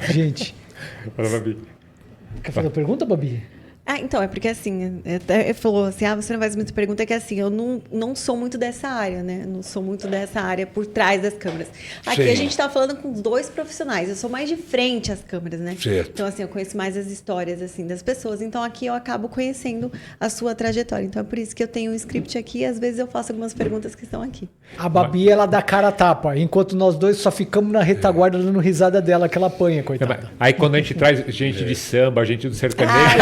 Gente. Fala, Babi. Quer fazer a pergunta, Babi? Então, é porque assim, até falou assim, você não faz muita pergunta, que assim, eu não sou muito dessa área, né? Não sou muito dessa área por trás das câmeras. Aqui Sim. a gente tá falando com 2 profissionais, eu sou mais de frente às câmeras, né? Certo. Então, assim, eu conheço mais as histórias, assim, das pessoas. Então, aqui eu acabo conhecendo a sua trajetória. Então, é por isso que eu tenho um script aqui e às vezes eu faço algumas perguntas que estão aqui. A Babi, ela dá cara a tapa, enquanto nós dois só ficamos na retaguarda dando risada dela, que ela apanha, coitada. Aí quando a gente traz gente de samba, gente do sertanejo,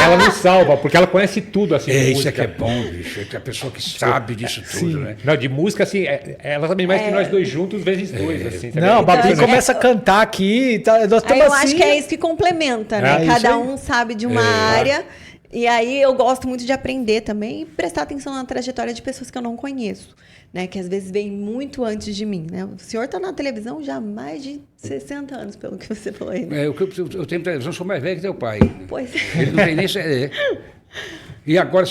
ela nos salva, porque ela conhece tudo, assim, de Isso é música. que é bom, bicho. É a pessoa que sabe disso tudo, né? Não, de música, assim, ela também mais que nós dois juntos, vezes 2, assim. Sabe? Não, a Babi Então, começa a cantar aqui, nós Aí estamos eu assim... acho que é isso que complementa, né? É isso Cada aí. um sabe de uma área. E aí eu gosto muito de aprender também e prestar atenção na trajetória de pessoas que eu não conheço, né? Que às vezes vêm muito antes de mim, né? O senhor está na televisão já há mais de 60 anos, pelo que você falou aí. Né? Eu tenho televisão, sou mais velho que teu pai. Pois Ele não tem nem... E agora,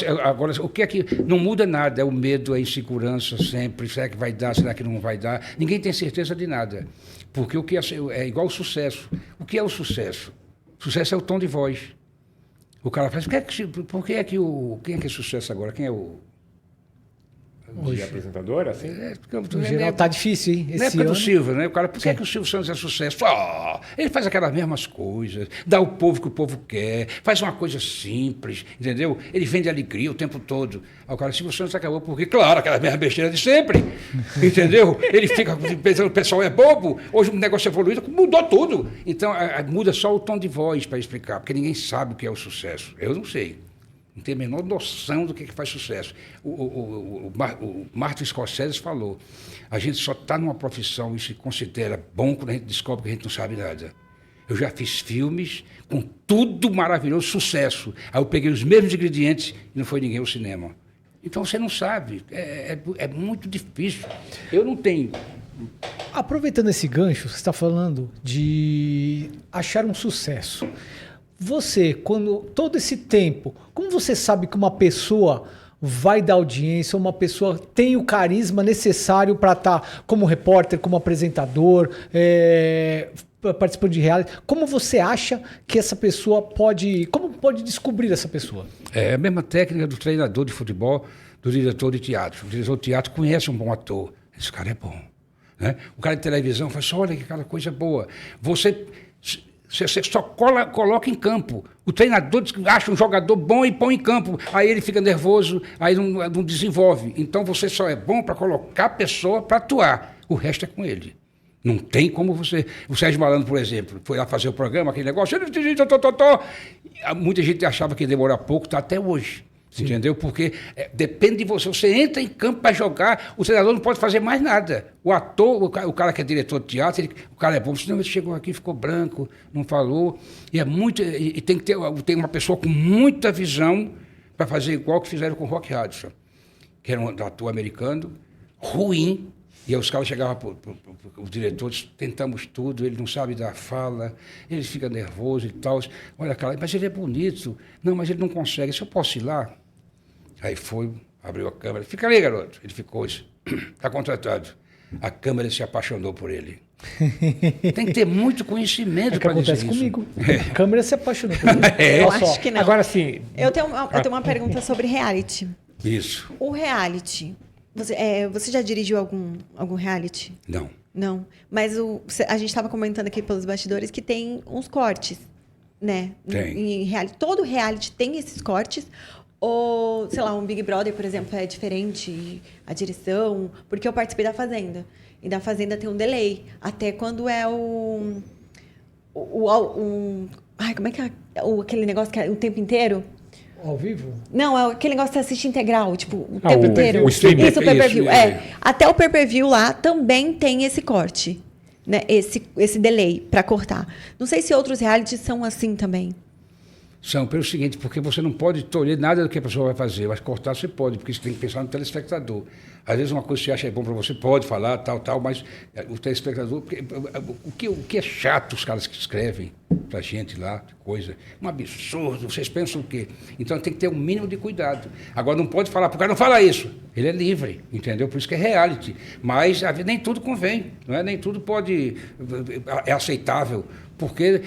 o que é que... Não muda nada, é o medo, a insegurança sempre. Será que vai dar, será que não vai dar? Ninguém tem certeza de nada. Porque o que é igual o sucesso. O que é o sucesso? O sucesso é o tom de voz. O cara faz, quem é que é sucesso agora? Quem é o... De apresentadora, assim? No geral tá difícil, hein? Na Esse época do ano... Silvio, né? O cara, por que o Silvio Santos é sucesso? Ele faz aquelas mesmas coisas, dá ao povo o que o povo quer, faz uma coisa simples, entendeu? Ele vende alegria o tempo todo. Aí o cara, Silvio Santos acabou porque, claro, aquela mesma besteira de sempre, entendeu? Ele fica pensando que o pessoal é bobo, hoje o negócio evoluído, mudou tudo. Então, muda só o tom de voz para explicar, porque ninguém sabe o que é o sucesso. Eu não sei. Não tem a menor noção do que faz sucesso. O Martin Scorsese falou, a gente só está numa profissão e se considera bom quando a gente descobre que a gente não sabe nada. Eu já fiz filmes com tudo maravilhoso, sucesso. Aí eu peguei os mesmos ingredientes e não foi ninguém ao cinema. Então você não sabe, é muito difícil. Eu não tenho... Aproveitando esse gancho, você está falando de achar um sucesso. Você, quando todo esse tempo, como você sabe que uma pessoa vai dar audiência, uma pessoa tem o carisma necessário para estar como repórter, como apresentador, participando de reality? Como você acha que essa pessoa pode... Como pode descobrir essa pessoa? É a mesma técnica do treinador de futebol, do diretor de teatro. O diretor de teatro conhece um bom ator. Esse cara é bom. Né? O cara de televisão fala assim, olha que aquela coisa boa. Você só coloca em campo. O treinador acha um jogador bom e põe em campo. Aí ele fica nervoso, aí não desenvolve. Então você só é bom para colocar a pessoa para atuar. O resto é com ele. Não tem como você... O Sérgio Malandro, por exemplo, foi lá fazer o programa, aquele negócio... Muita gente achava que ia demorar pouco, está até hoje. Sim. Entendeu? Porque depende de você. Você entra em campo para jogar, o treinador não pode fazer mais nada. O ator, o cara que é diretor de teatro, o cara é bom. Senão ele chegou aqui, ficou branco, não falou. E tem que ter uma pessoa com muita visão para fazer igual que fizeram com o Rock Hudson, que era um ator americano, ruim. E aí os caras chegavam para os diretores, tentamos tudo, ele não sabe dar fala, ele fica nervoso e tal. Olha, cara, mas ele é bonito. Não, mas ele não consegue. Se eu posso ir lá? Aí foi, abriu a câmera. Fica ali, garoto. Ele ficou, está contratado. A câmera se apaixonou por ele. Tem que ter muito conhecimento para dizer isso. Acontece comigo. A câmera se apaixonou por ele. Eu acho que não. Agora sim. Eu tenho uma pergunta sobre reality. Isso. O reality... Você já dirigiu algum reality? Não. Não. Mas a gente estava comentando aqui pelos bastidores que tem uns cortes, né? Tem. Em reality. Todo reality tem esses cortes. Ou, sei lá, um Big Brother, por exemplo, é diferente a direção. Porque eu participei da Fazenda. E da Fazenda tem um delay. Até quando é ai, como é que é aquele negócio que é o tempo inteiro? Ao vivo? Não, é aquele negócio que você assiste integral, tipo, o tempo inteiro. O streaming. Isso, o pay-per-view. Isso. Até o pay-per-view lá também tem esse corte, né? Esse delay para cortar. Não sei se outros realities são assim também. São pelo seguinte, porque você não pode tolher nada do que a pessoa vai fazer, mas cortar você pode, porque você tem que pensar no telespectador. Às vezes uma coisa que você acha bom para você, pode falar, tal, mas o telespectador... O que é chato os caras que escrevem pra gente lá, coisa, um absurdo, vocês pensam o quê? Então tem que ter um mínimo de cuidado. Agora não pode falar, porque não fala isso. Ele é livre, entendeu? Por isso que é reality. Mas nem tudo convém, não é? Nem tudo é aceitável Porque,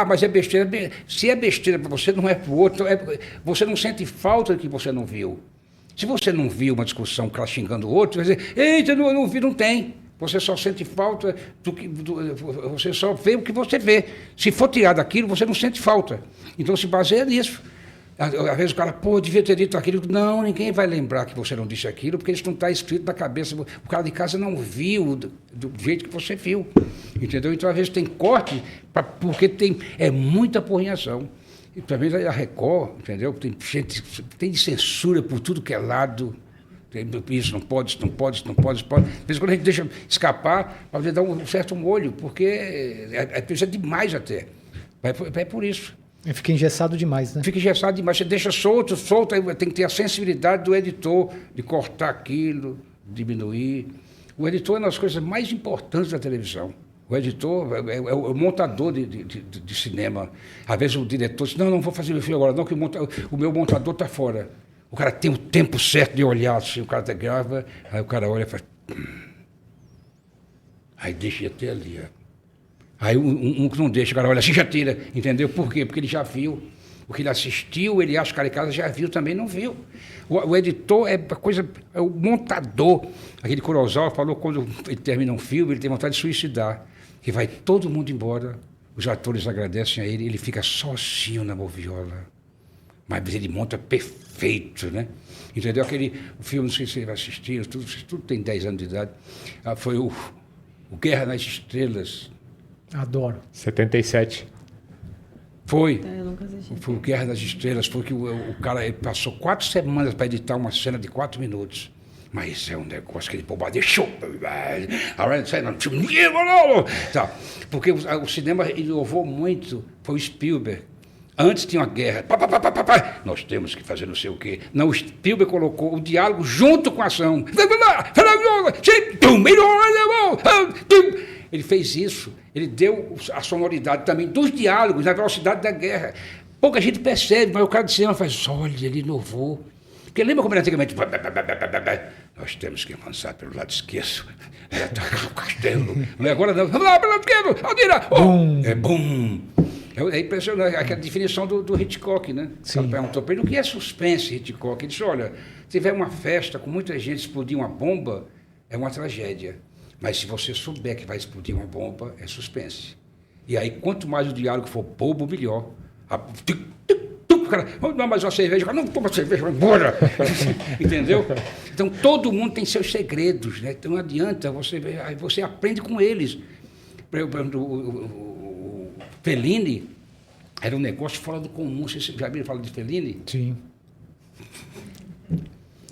mas é besteira. Se é besteira para você, não é para o outro. Você não sente falta do que você não viu. Se você não viu uma discussão xingando o outro, você vai dizer, eita, não vi, não tem. Você só sente falta você só vê o que você vê. Se for tirar daquilo, você não sente falta. Então se baseia nisso. Às vezes o cara, devia ter dito aquilo. Não, ninguém vai lembrar que você não disse aquilo, porque isso não está escrito na cabeça. O cara de casa não viu do jeito que você viu. Entendeu? Então, às vezes, tem corte, porque é muita porrinhação. E também a Record, entendeu? Tem censura por tudo que é lado. Isso não pode, isso não pode, isso não pode, isso pode. Às vezes, quando a gente deixa escapar, para dar um certo molho, porque é demais até. É por isso. Fica engessado demais, né? Fica engessado demais. Você deixa solto, tem que ter a sensibilidade do editor de cortar aquilo, diminuir. O editor é uma das coisas mais importantes da televisão. O editor é o montador de cinema. Às vezes o diretor diz, não vou fazer meu filme agora, não, que o meu montador está fora. O cara tem o tempo certo de olhar, assim, o cara grava, aí o cara olha e faz... Aí deixa até ali, ó. Aí um que não deixa, o cara olha assim, já tira, entendeu? Por quê? Porque ele já viu. O que ele assistiu, ele acha que o cara em casa já viu, também não viu. O editor é o montador. Aquele Kurosawa falou que quando ele termina um filme, ele tem vontade de suicidar. Que vai todo mundo embora, os atores agradecem a ele fica sozinho na moviola. Mas ele monta perfeito, né? Entendeu? O filme, não sei se você vai assistir, tudo tem 10 anos de idade, foi o Guerra nas Estrelas. Adoro. 77. Foi. Eu nunca assisti. Foi o Guerra das Estrelas, porque o cara ele passou 4 semanas para editar uma cena de 4 minutos. Mas é um negócio que ele bombardeia. Tá. Porque o cinema inovou muito, foi o Spielberg. Antes tinha uma guerra. Nós temos que fazer não sei o quê. Não, o Spielberg colocou o diálogo junto com a ação. Ele fez isso. Ele deu a sonoridade também dos diálogos na velocidade da guerra. Pouca gente percebe, mas o cara de cinema faz, olha, ele inovou. Porque lembra como era antigamente? Nós temos que avançar pelo lado esquerdo. Atacar o castelo. Não é agora não. Vamos lá, pelo lado esquerdo. Aldira. É bom. É impressionante. Aquela definição do Hitchcock, né? Sim. Ela perguntou para ele o que é suspense, Hitchcock. Ele disse, olha, se tiver uma festa com muita gente explodir uma bomba, é uma tragédia. Mas se você souber que vai explodir uma bomba, é suspense. E aí, quanto mais o diálogo for bobo, melhor. O cara, vamos tomar mais uma cerveja. O cara, não toma cerveja, vai embora. Entendeu? Então, todo mundo tem seus segredos, né? Então, não adianta, você aprende com eles. O Fellini era um negócio fora do comum. Você já viram falar de Fellini? Sim.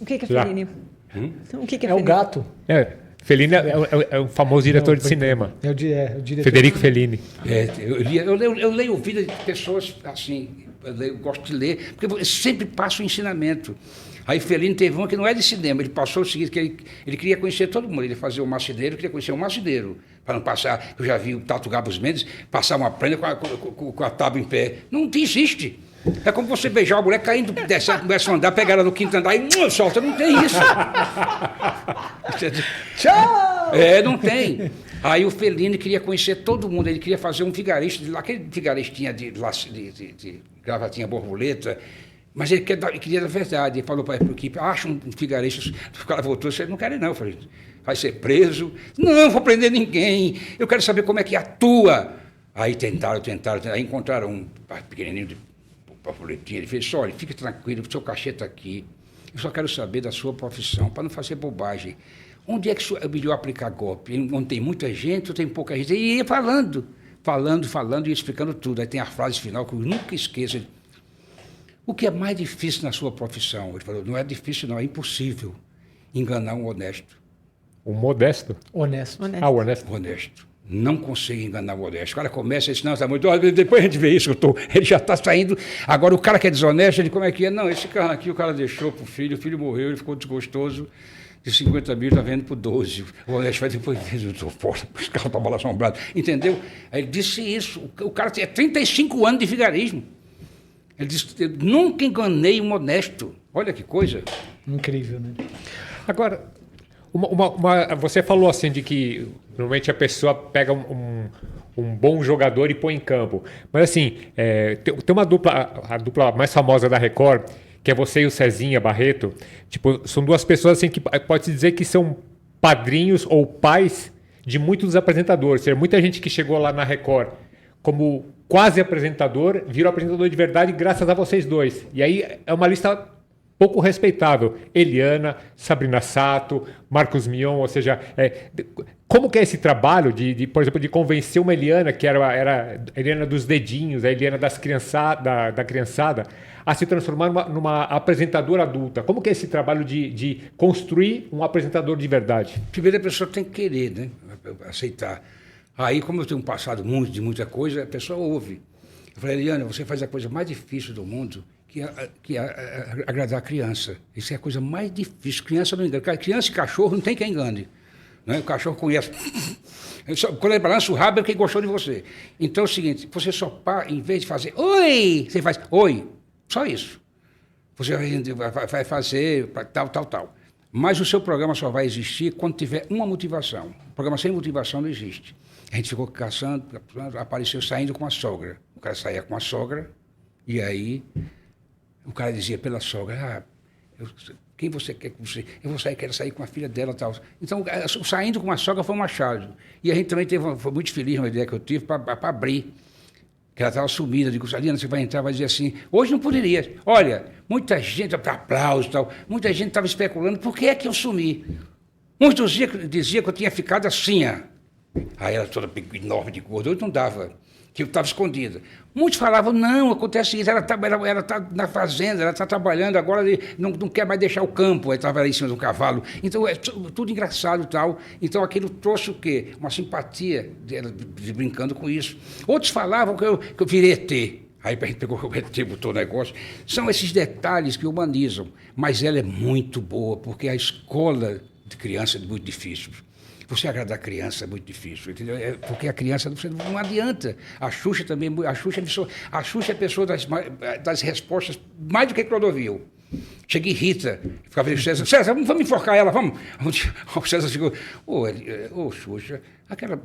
O que é Fellini? O que é Fellini? O gato. Fellini é o famoso diretor de cinema. É o diretor. Federico Fellini. Eu leio vida de pessoas assim, eu gosto de ler, porque eu sempre passo o ensinamento. Aí Fellini teve uma que não é de cinema, ele passou o seguinte, que ele queria conhecer todo mundo, ele fazia o marceneiro, queria conhecer o marceneiro, para não passar, eu já vi o Tato Gabos Mendes passar uma prenda com a tábua em pé. Não existe. É como você beijar uma mulher caindo, desce um andar, pegar ela no quinto andar e solta. Não tem isso. Tchau! Não tem. Aí o Fellini queria conhecer todo mundo, ele queria fazer um vigarista, aquele vigaristinha de gravatinha borboleta, mas ele queria da verdade. Ele falou para a equipe, acha um vigarista. O cara voltou, você não quer não. Eu falei, vai ser preso? Não vou prender ninguém, eu quero saber como é que atua. Aí tentaram, aí encontraram um pequenininho de borboletinha, ele fez, olha, fique tranquilo, o seu cachê está aqui, eu só quero saber da sua profissão, para não fazer bobagem. Onde é que é melhor aplicar golpe? Onde tem muita gente ou tem pouca gente? E ia falando e explicando tudo. Aí tem a frase final que eu nunca esqueço. O que é mais difícil na sua profissão? Ele falou, não é difícil não, é impossível enganar um honesto. Um modesto? Honesto. Ah, o honesto. Honesto. Não consigo enganar o honesto. O cara começa e diz, não, está muito... Depois a gente vê isso, ele já está saindo. Agora, o cara que é desonesto, ele como é que é? Não, esse carro aqui o cara deixou para o filho morreu, ele ficou desgostoso. De 50 mil está vendo por 12. O honesto vai depois, eu estou fora, esse carro está mal assombrado. Entendeu? Aí ele disse isso. O cara tem 35 anos de vigarismo. Ele disse, eu nunca enganei um honesto. Olha que coisa. Incrível, né? Agora, você falou assim de que normalmente a pessoa pega um bom jogador e põe em campo. Mas assim, tem uma dupla, a dupla mais famosa da Record, que é você e o Cezinha Barreto. Tipo, são duas pessoas assim que pode-se dizer que são padrinhos ou pais de muitos dos apresentadores. Ou seja, muita gente que chegou lá na Record como quase apresentador, virou apresentador de verdade graças a vocês dois. E aí é uma lista pouco respeitável. Eliana, Sabrina Sato, Marcos Mion, ou seja, como que é esse trabalho por exemplo, de convencer uma Eliana, que era a Eliana dos dedinhos, a Eliana da criançada, a se transformar numa apresentadora adulta? Como que é esse trabalho de construir um apresentador de verdade? Primeiro a pessoa tem que querer, né? Aceitar. Aí, como eu tenho passado de muita coisa, a pessoa ouve. Eu falei, Eliana, você faz a coisa mais difícil do mundo, que é agradar a criança. Isso é a coisa mais difícil. Criança não engana. Criança e cachorro não tem quem engane. Né? O cachorro conhece. Quando ele balança o rabo é porque gostou de você. Então é o seguinte, você só em vez de fazer oi, você faz oi. Só isso. Você vai fazer tal. Mas o seu programa só vai existir quando tiver uma motivação. O programa sem motivação não existe. A gente ficou caçando, apareceu saindo com a sogra. O cara saía com a sogra e aí o cara dizia pela sogra, quem você quer que você... Eu vou sair, quero sair com a filha dela e tal. Então, saindo com a sogra foi um achado. E a gente também foi muito feliz uma ideia que eu tive para abrir. Que ela estava sumida. Eu digo, Aliana, você vai entrar, vai dizer assim, hoje não poderia. Olha, muita gente, para aplauso e tal, muita gente estava especulando, por que é que eu sumi? Muitos diziam que eu tinha ficado assim, Aí ela toda enorme de gordo, eu não dava, que eu estava escondida. Muitos falavam, não, acontece isso, ela está na fazenda, ela está trabalhando, agora não quer mais deixar o campo, ela estava ali em cima do cavalo. Então, é tudo engraçado e tal. Então, aquilo trouxe o quê? Uma simpatia, brincando com isso. Outros falavam que eu virei ET. Aí a gente pegou o ET, botou o negócio. São esses detalhes que humanizam. Mas ela é muito boa, porque a escola de criança é muito difícil. Você agradar a criança é muito difícil, entendeu? Porque a criança não adianta. A Xuxa também, a Xuxa é a pessoa das respostas mais do que Clodovil. Chega e irrita, ficava vendo César, vamos enforcar ela, vamos. O César chegou, Xuxa, aquela,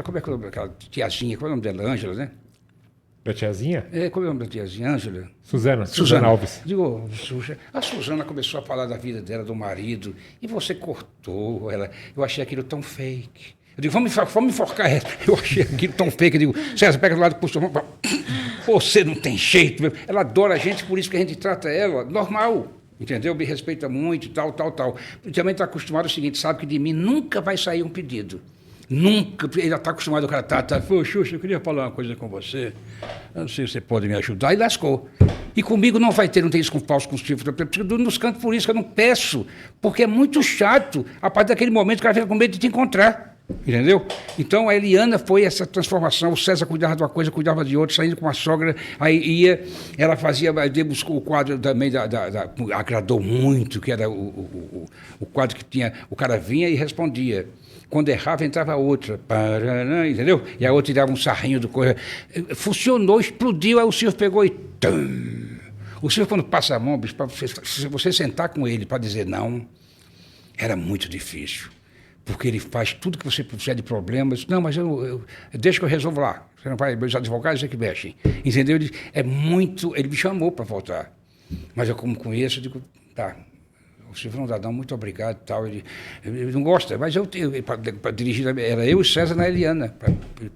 como é que é o nome daquela tiazinha, qual é o nome dela? Ângela, né? Da tiazinha? Qual é o nome da tiazinha? Ângela? Suzana Alves. Digo, a Suzana começou a falar da vida dela, do marido, e você cortou ela. Eu achei aquilo tão fake. Eu digo, vamos enforcar ela. Eu achei aquilo tão fake. Eu digo, César, pega do lado do costurão. Você não tem jeito. Ela adora a gente, por isso que a gente trata ela normal. Entendeu? Me respeita muito, tal. E também está acostumado ao seguinte, sabe que de mim nunca vai sair um pedido. Nunca, ele já está acostumado, o cara pô, Xuxa, eu queria falar uma coisa com você, eu não sei se você pode me ajudar, e lascou. E comigo não tem isso com falso combustível, nos cantos por isso que eu não peço, porque é muito chato, a partir daquele momento o cara fica com medo de te encontrar, entendeu? Então a Eliana foi essa transformação, o César cuidava de uma coisa, cuidava de outra, saindo com a sogra, aí ela fazia, buscou o quadro também, agradou muito, que era o quadro que tinha, o cara vinha e respondia. Quando errava, entrava outra, entendeu? E a outra dava um sarrinho do coisa. Funcionou, explodiu, aí o Silvio pegou e... O Silvio, quando passa a mão, bicho, se você sentar com ele para dizer não, era muito difícil. Porque ele faz tudo que você precisar de problemas. Não, mas deixa que eu resolvo lá. Você não vai, meus advogados é que mexem. Entendeu? Ele me chamou para voltar. Mas eu, como conheço, eu digo, tá... O Silvio não dá, não, muito obrigado e tal. Ele não gosta, mas para dirigir, era eu e César na Eliana.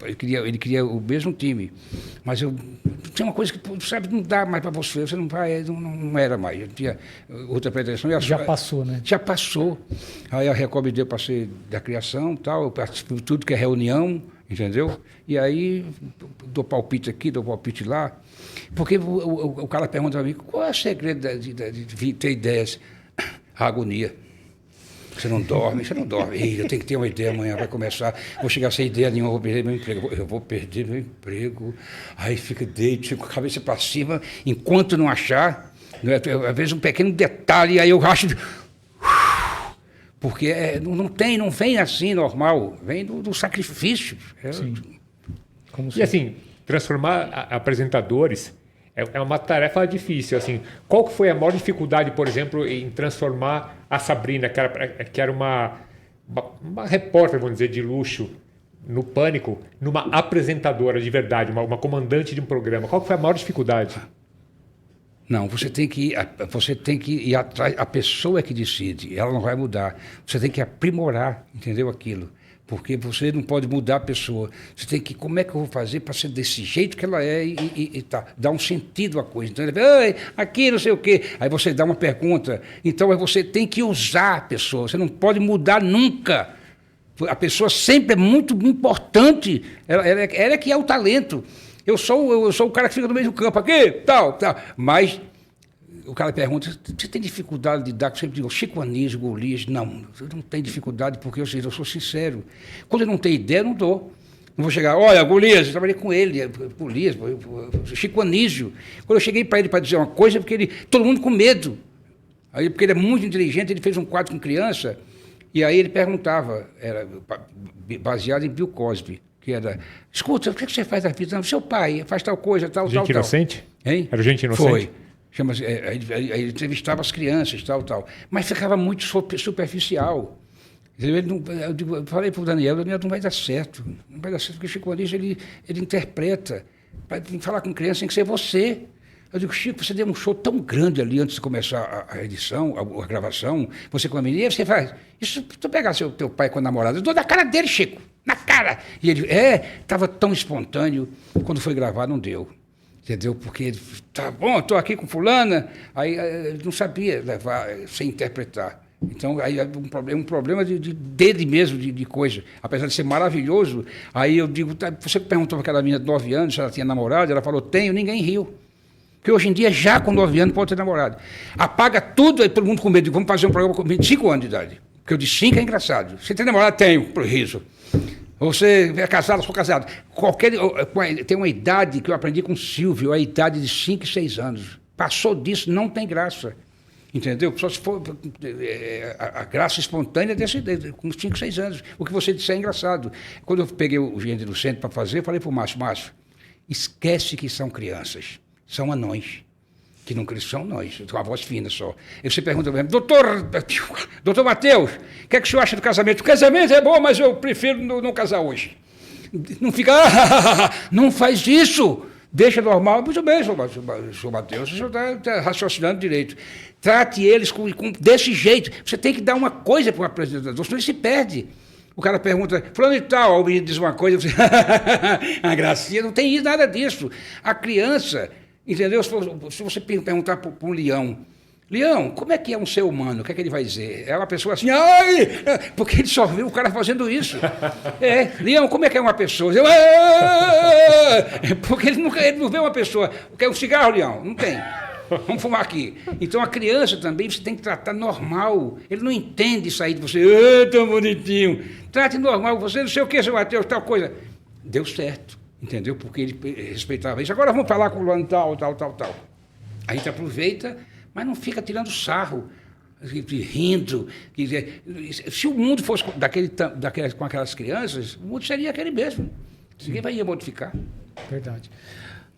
Ele queria o mesmo time. Mas tinha uma coisa que, sabe, não dá mais para você não vai, não era mais. Eu tinha outra pretensão. Já passou, né? Já passou. Aí a Record me deu para ser da criação e tal, eu participo de tudo que é reunião, entendeu? E aí, dou palpite aqui, dou palpite lá. Porque o cara pergunta para mim, qual é o segredo de ter ideias? A agonia. Você não dorme. Ei, eu tenho que ter uma ideia, amanhã vai começar. Vou chegar sem ideia nenhuma, vou perder meu emprego. Eu vou perder meu emprego. Aí fica deito, fico com a cabeça para cima, enquanto não achar, às vezes um pequeno detalhe, aí eu acho. Porque não vem assim normal, vem do sacrifício. Sim. E assim, transformar apresentadores é uma tarefa difícil. Assim, qual que foi a maior dificuldade, por exemplo, em transformar a Sabrina, que era uma repórter, vamos dizer, de luxo, no Pânico, numa apresentadora de verdade, uma comandante de um programa? Qual que foi a maior dificuldade? Não, você tem que ir atrás, a pessoa é que decide, ela não vai mudar. Você tem que aprimorar, entendeu, aquilo? Porque você não pode mudar a pessoa. Você tem que, como é que eu vou fazer para ser desse jeito que ela é e dar um sentido à coisa. Então, ele vai, aqui não sei o quê. Aí você dá uma pergunta. Então, você tem que usar a pessoa. Você não pode mudar nunca. A pessoa sempre é muito importante. Ela é que é o talento. Eu sou o cara que fica no meio do campo aqui, tal. Mas o cara pergunta, você tem dificuldade de dar? Eu sempre digo, Chico Anísio, Golias. Não, eu não tenho dificuldade porque eu sou sincero. Quando eu não tenho ideia, eu não dou. Não vou chegar, olha, Golias, eu trabalhei com ele, Golias, Chico Anísio. Quando eu cheguei para ele para dizer uma coisa, porque todo mundo com medo. Aí, porque ele é muito inteligente, ele fez um quadro com criança, e aí ele perguntava, era baseado em Bill Cosby, que era, escuta, o que você faz da vida? Não, seu pai faz tal coisa, tal. Gente Inocente? Hein? Era o Gente Inocente? Foi. Aí ele entrevistava as crianças, tal. Mas ficava muito superficial. Eu falei para o Daniel não vai dar certo. Não vai dar certo, porque o Chico Anísio, ele interpreta. Para falar com criança tem que ser você. Eu digo, Chico, você deu um show tão grande ali antes de começar a edição, a gravação, você com a menina, você faz. Isso, se tu pegar teu pai com a namorada, eu dou na cara dele, Chico, na cara. E ele, estava tão espontâneo, quando foi gravar não deu. Entendeu? Porque ele, tá bom, estou aqui com fulana, aí ele não sabia levar, sem interpretar. Então, aí é um problema dele mesmo, de coisa. Apesar de ser maravilhoso, aí eu digo, você perguntou para aquela menina de 9 anos se ela tinha namorado, ela falou, tenho, ninguém riu. Porque hoje em dia, já com 9 anos, pode ter namorado. Apaga tudo, aí todo mundo com medo. Vamos fazer um programa com 25 anos de idade. Porque eu de 5 é engraçado. Você tem namorado? Tenho, por riso. Você é casado? Sou casado. Tem uma idade que eu aprendi com o Silvio, a idade de 5 e 6 anos. Passou disso, não tem graça. Entendeu? Só se for a graça espontânea com 5, 6 anos. O que você disse é engraçado. Quando eu peguei o Gente do Centro para fazer, eu falei para o Márcio, esquece que são crianças. São anões, que não são nós, com a voz fina só. Aí você pergunta mesmo, doutor Matheus, o que é que o senhor acha do casamento? O casamento é bom, mas eu prefiro não casar hoje. Não fica, não faz isso, deixa normal. Muito bem, senhor Matheus, o senhor está raciocinando direito. Trate eles desse jeito. Você tem que dar uma coisa para o apresentador, senão ele se perde. O cara pergunta, fulano e tal, o menino diz uma coisa, você, a gracinha, não tem nada disso. A criança... Entendeu? Se você perguntar para um leão, como é que é um ser humano? O que é que ele vai dizer? É uma pessoa assim, ai! Porque ele só viu o cara fazendo isso. Leão, como é que é uma pessoa? Porque ele não vê uma pessoa. Quer um cigarro, Leão? Não tem. Vamos fumar aqui. Então, a criança também você tem que tratar normal. Ele não entende sair de você, tão bonitinho. Trate normal, você não sei o que, seu Matheus, tal coisa. Deu certo. Entendeu? Porque ele respeitava isso. Agora vamos falar com o Luan tal. A gente aproveita, mas não fica tirando sarro, rindo. Se o mundo fosse com aquelas crianças, o mundo seria aquele mesmo. Ninguém vai modificar. Verdade.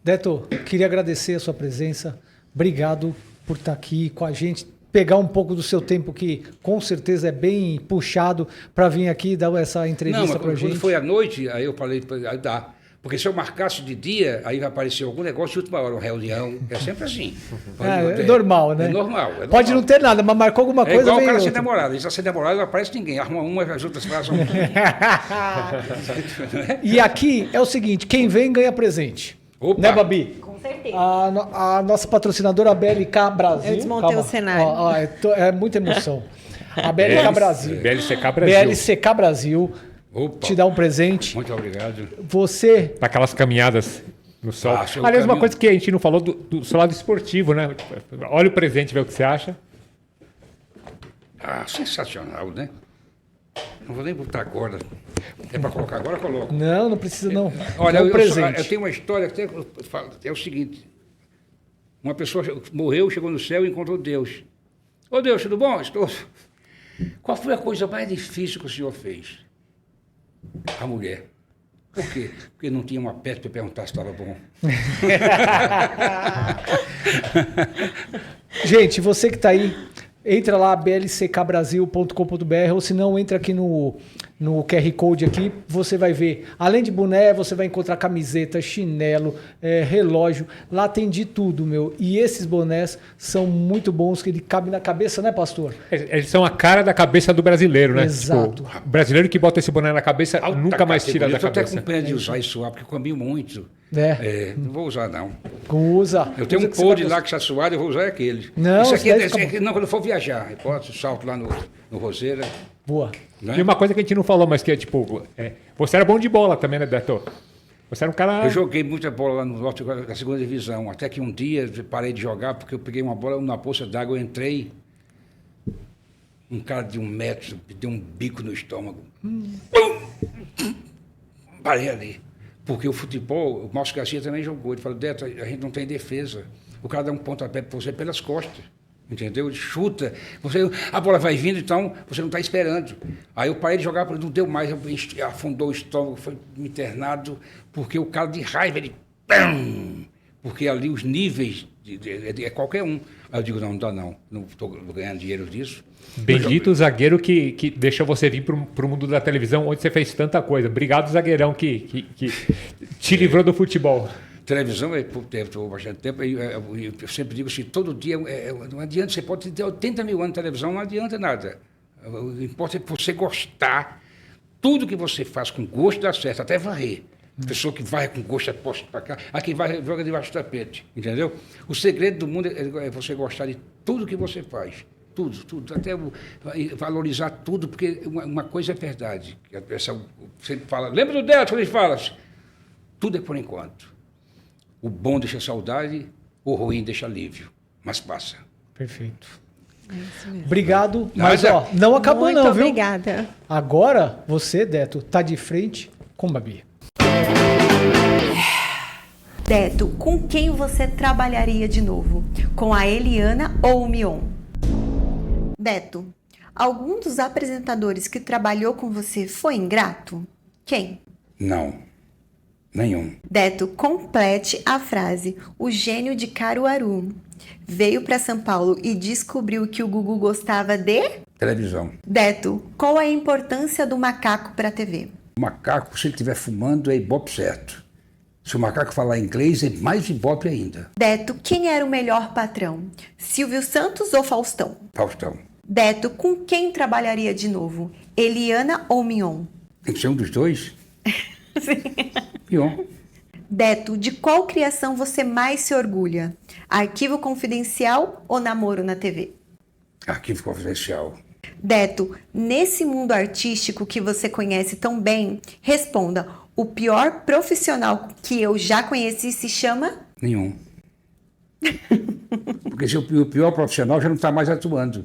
Deto, queria agradecer a sua presença. Obrigado por estar aqui com a gente. Pegar um pouco do seu tempo, que com certeza é bem puxado, para vir aqui dar essa entrevista para a gente. Quando foi à noite, aí eu falei, dá. Porque se eu marcasse de dia, aí vai aparecer algum negócio de última hora, uma reunião. É sempre assim. É normal, né? É normal. Pode não ter nada, mas marcou alguma coisa. É igual o cara outra. sem namorado. Ele está sem namorado, não aparece ninguém. Arruma uma e as outras passam. E aqui é o seguinte: quem vem ganha presente. Opa. Né, Babi? Com certeza. A nossa patrocinadora, a BLK Brasil. Eu desmontei o cenário. É muita emoção. A BLK Brasil. BLCK Brasil. BLCK Brasil. Opa. Te dá um presente. Muito obrigado. Você... Para aquelas caminhadas no sol. caminho. Aliás, uma coisa que a gente não falou do seu lado esportivo, né? Olha o presente, vê o que você acha. Sensacional, né? Não vou nem botar agora. É para colocar agora, eu coloco. Não precisa não. Olha, é um presente. Eu tenho uma história que eu falo, é o seguinte. Uma pessoa morreu, chegou no céu e encontrou Deus. Ô Deus, tudo bom? Estou... Qual foi a coisa mais difícil que o senhor fez? A mulher. Por quê? Porque não tinha uma peste para perguntar se estava bom. Gente, você que está aí, entra lá, blckbrasil.com.br, ou se não, entra aqui no no QR Code aqui, você vai ver, além de boné, você vai encontrar camiseta, chinelo, relógio, lá tem de tudo, meu. E esses bonés são muito bons, que ele cabe na cabeça, né, pastor? Eles são a cara da cabeça do brasileiro, né? Exato. Tipo, o brasileiro que bota esse boné na cabeça nunca mais tira da Eu tô até cabeça. com pena de usar isso lá, porque eu comi muito. Não vou usar, não. Usa. Eu tenho Usa um que você vai pod lá que está suado, eu vou usar aquele. Não, isso aqui, isso daí fica não, quando eu for viajar, eu posso salto lá no Roseira. Boa. Né? E uma coisa que a gente não falou, mas que é tipo, você era bom de bola também, né, Beto? Você era um cara... Eu joguei muita bola lá no norte da segunda divisão, até que um dia eu parei de jogar porque eu peguei uma bola numa poça d'água, eu entrei, um cara de 1 metro me deu um bico no estômago. Pum! Parei ali. Porque o futebol, o Márcio Garcia também jogou. Ele falou, Deto, a gente não tem defesa. O cara dá um pontapé para você pelas costas. Entendeu? Ele chuta. A bola vai vindo, então você não está esperando. Aí eu parei de jogar, não deu mais. Afundou o estômago, foi internado. Porque o cara de raiva, ele... Pam! Porque ali os níveis é qualquer um. Aí eu digo, não dá não. Não estou ganhando dinheiro disso. Bendito zagueiro que deixou você vir pro mundo da televisão, onde você fez tanta coisa. Obrigado, zagueirão, que te livrou do futebol. Televisão, estou bastante tempo, eu sempre digo assim, todo dia, não adianta, você pode ter 80 mil anos de televisão, não adianta nada. O importante é você gostar, tudo que você faz com gosto dá certo, até varrer. Pessoa que vai com gosto, aposta para cá, aqui vai, joga debaixo do tapete, entendeu? O segredo do mundo é você gostar de tudo que você faz. Tudo, até valorizar tudo, porque uma coisa é verdade. A pessoa sempre fala, lembra do Deto, quando ele fala assim, tudo é por enquanto. O bom deixa saudade, o ruim deixa alívio, mas passa. Perfeito. É isso mesmo. Obrigado, mas ó, não acabou Muito não, viu? obrigada. Agora, você, Deto, tá de frente com Babi. Deto, com quem você trabalharia de novo? Com a Eliana ou o Mion? Deto, algum dos apresentadores que trabalhou com você foi ingrato? Quem? Não, nenhum. Deto, complete a frase. O gênio de Caruaru veio para São Paulo e descobriu que o Gugu gostava de... Televisão. Deto, qual é a importância do macaco para a TV? O macaco, se ele estiver fumando, é ibope certo. Se o macaco falar inglês, é mais ibope ainda. Deto, quem era o melhor patrão? Silvio Santos ou Faustão? Faustão. Deto, com quem trabalharia de novo? Eliana ou Mion? Tem que ser um dos dois? Pior. Deto, de qual criação você mais se orgulha? Arquivo Confidencial ou Namoro na TV? Arquivo Confidencial. Deto, nesse mundo artístico que você conhece tão bem, responda, o pior profissional que eu já conheci se chama? Nenhum. Porque se o pior profissional já não está mais atuando.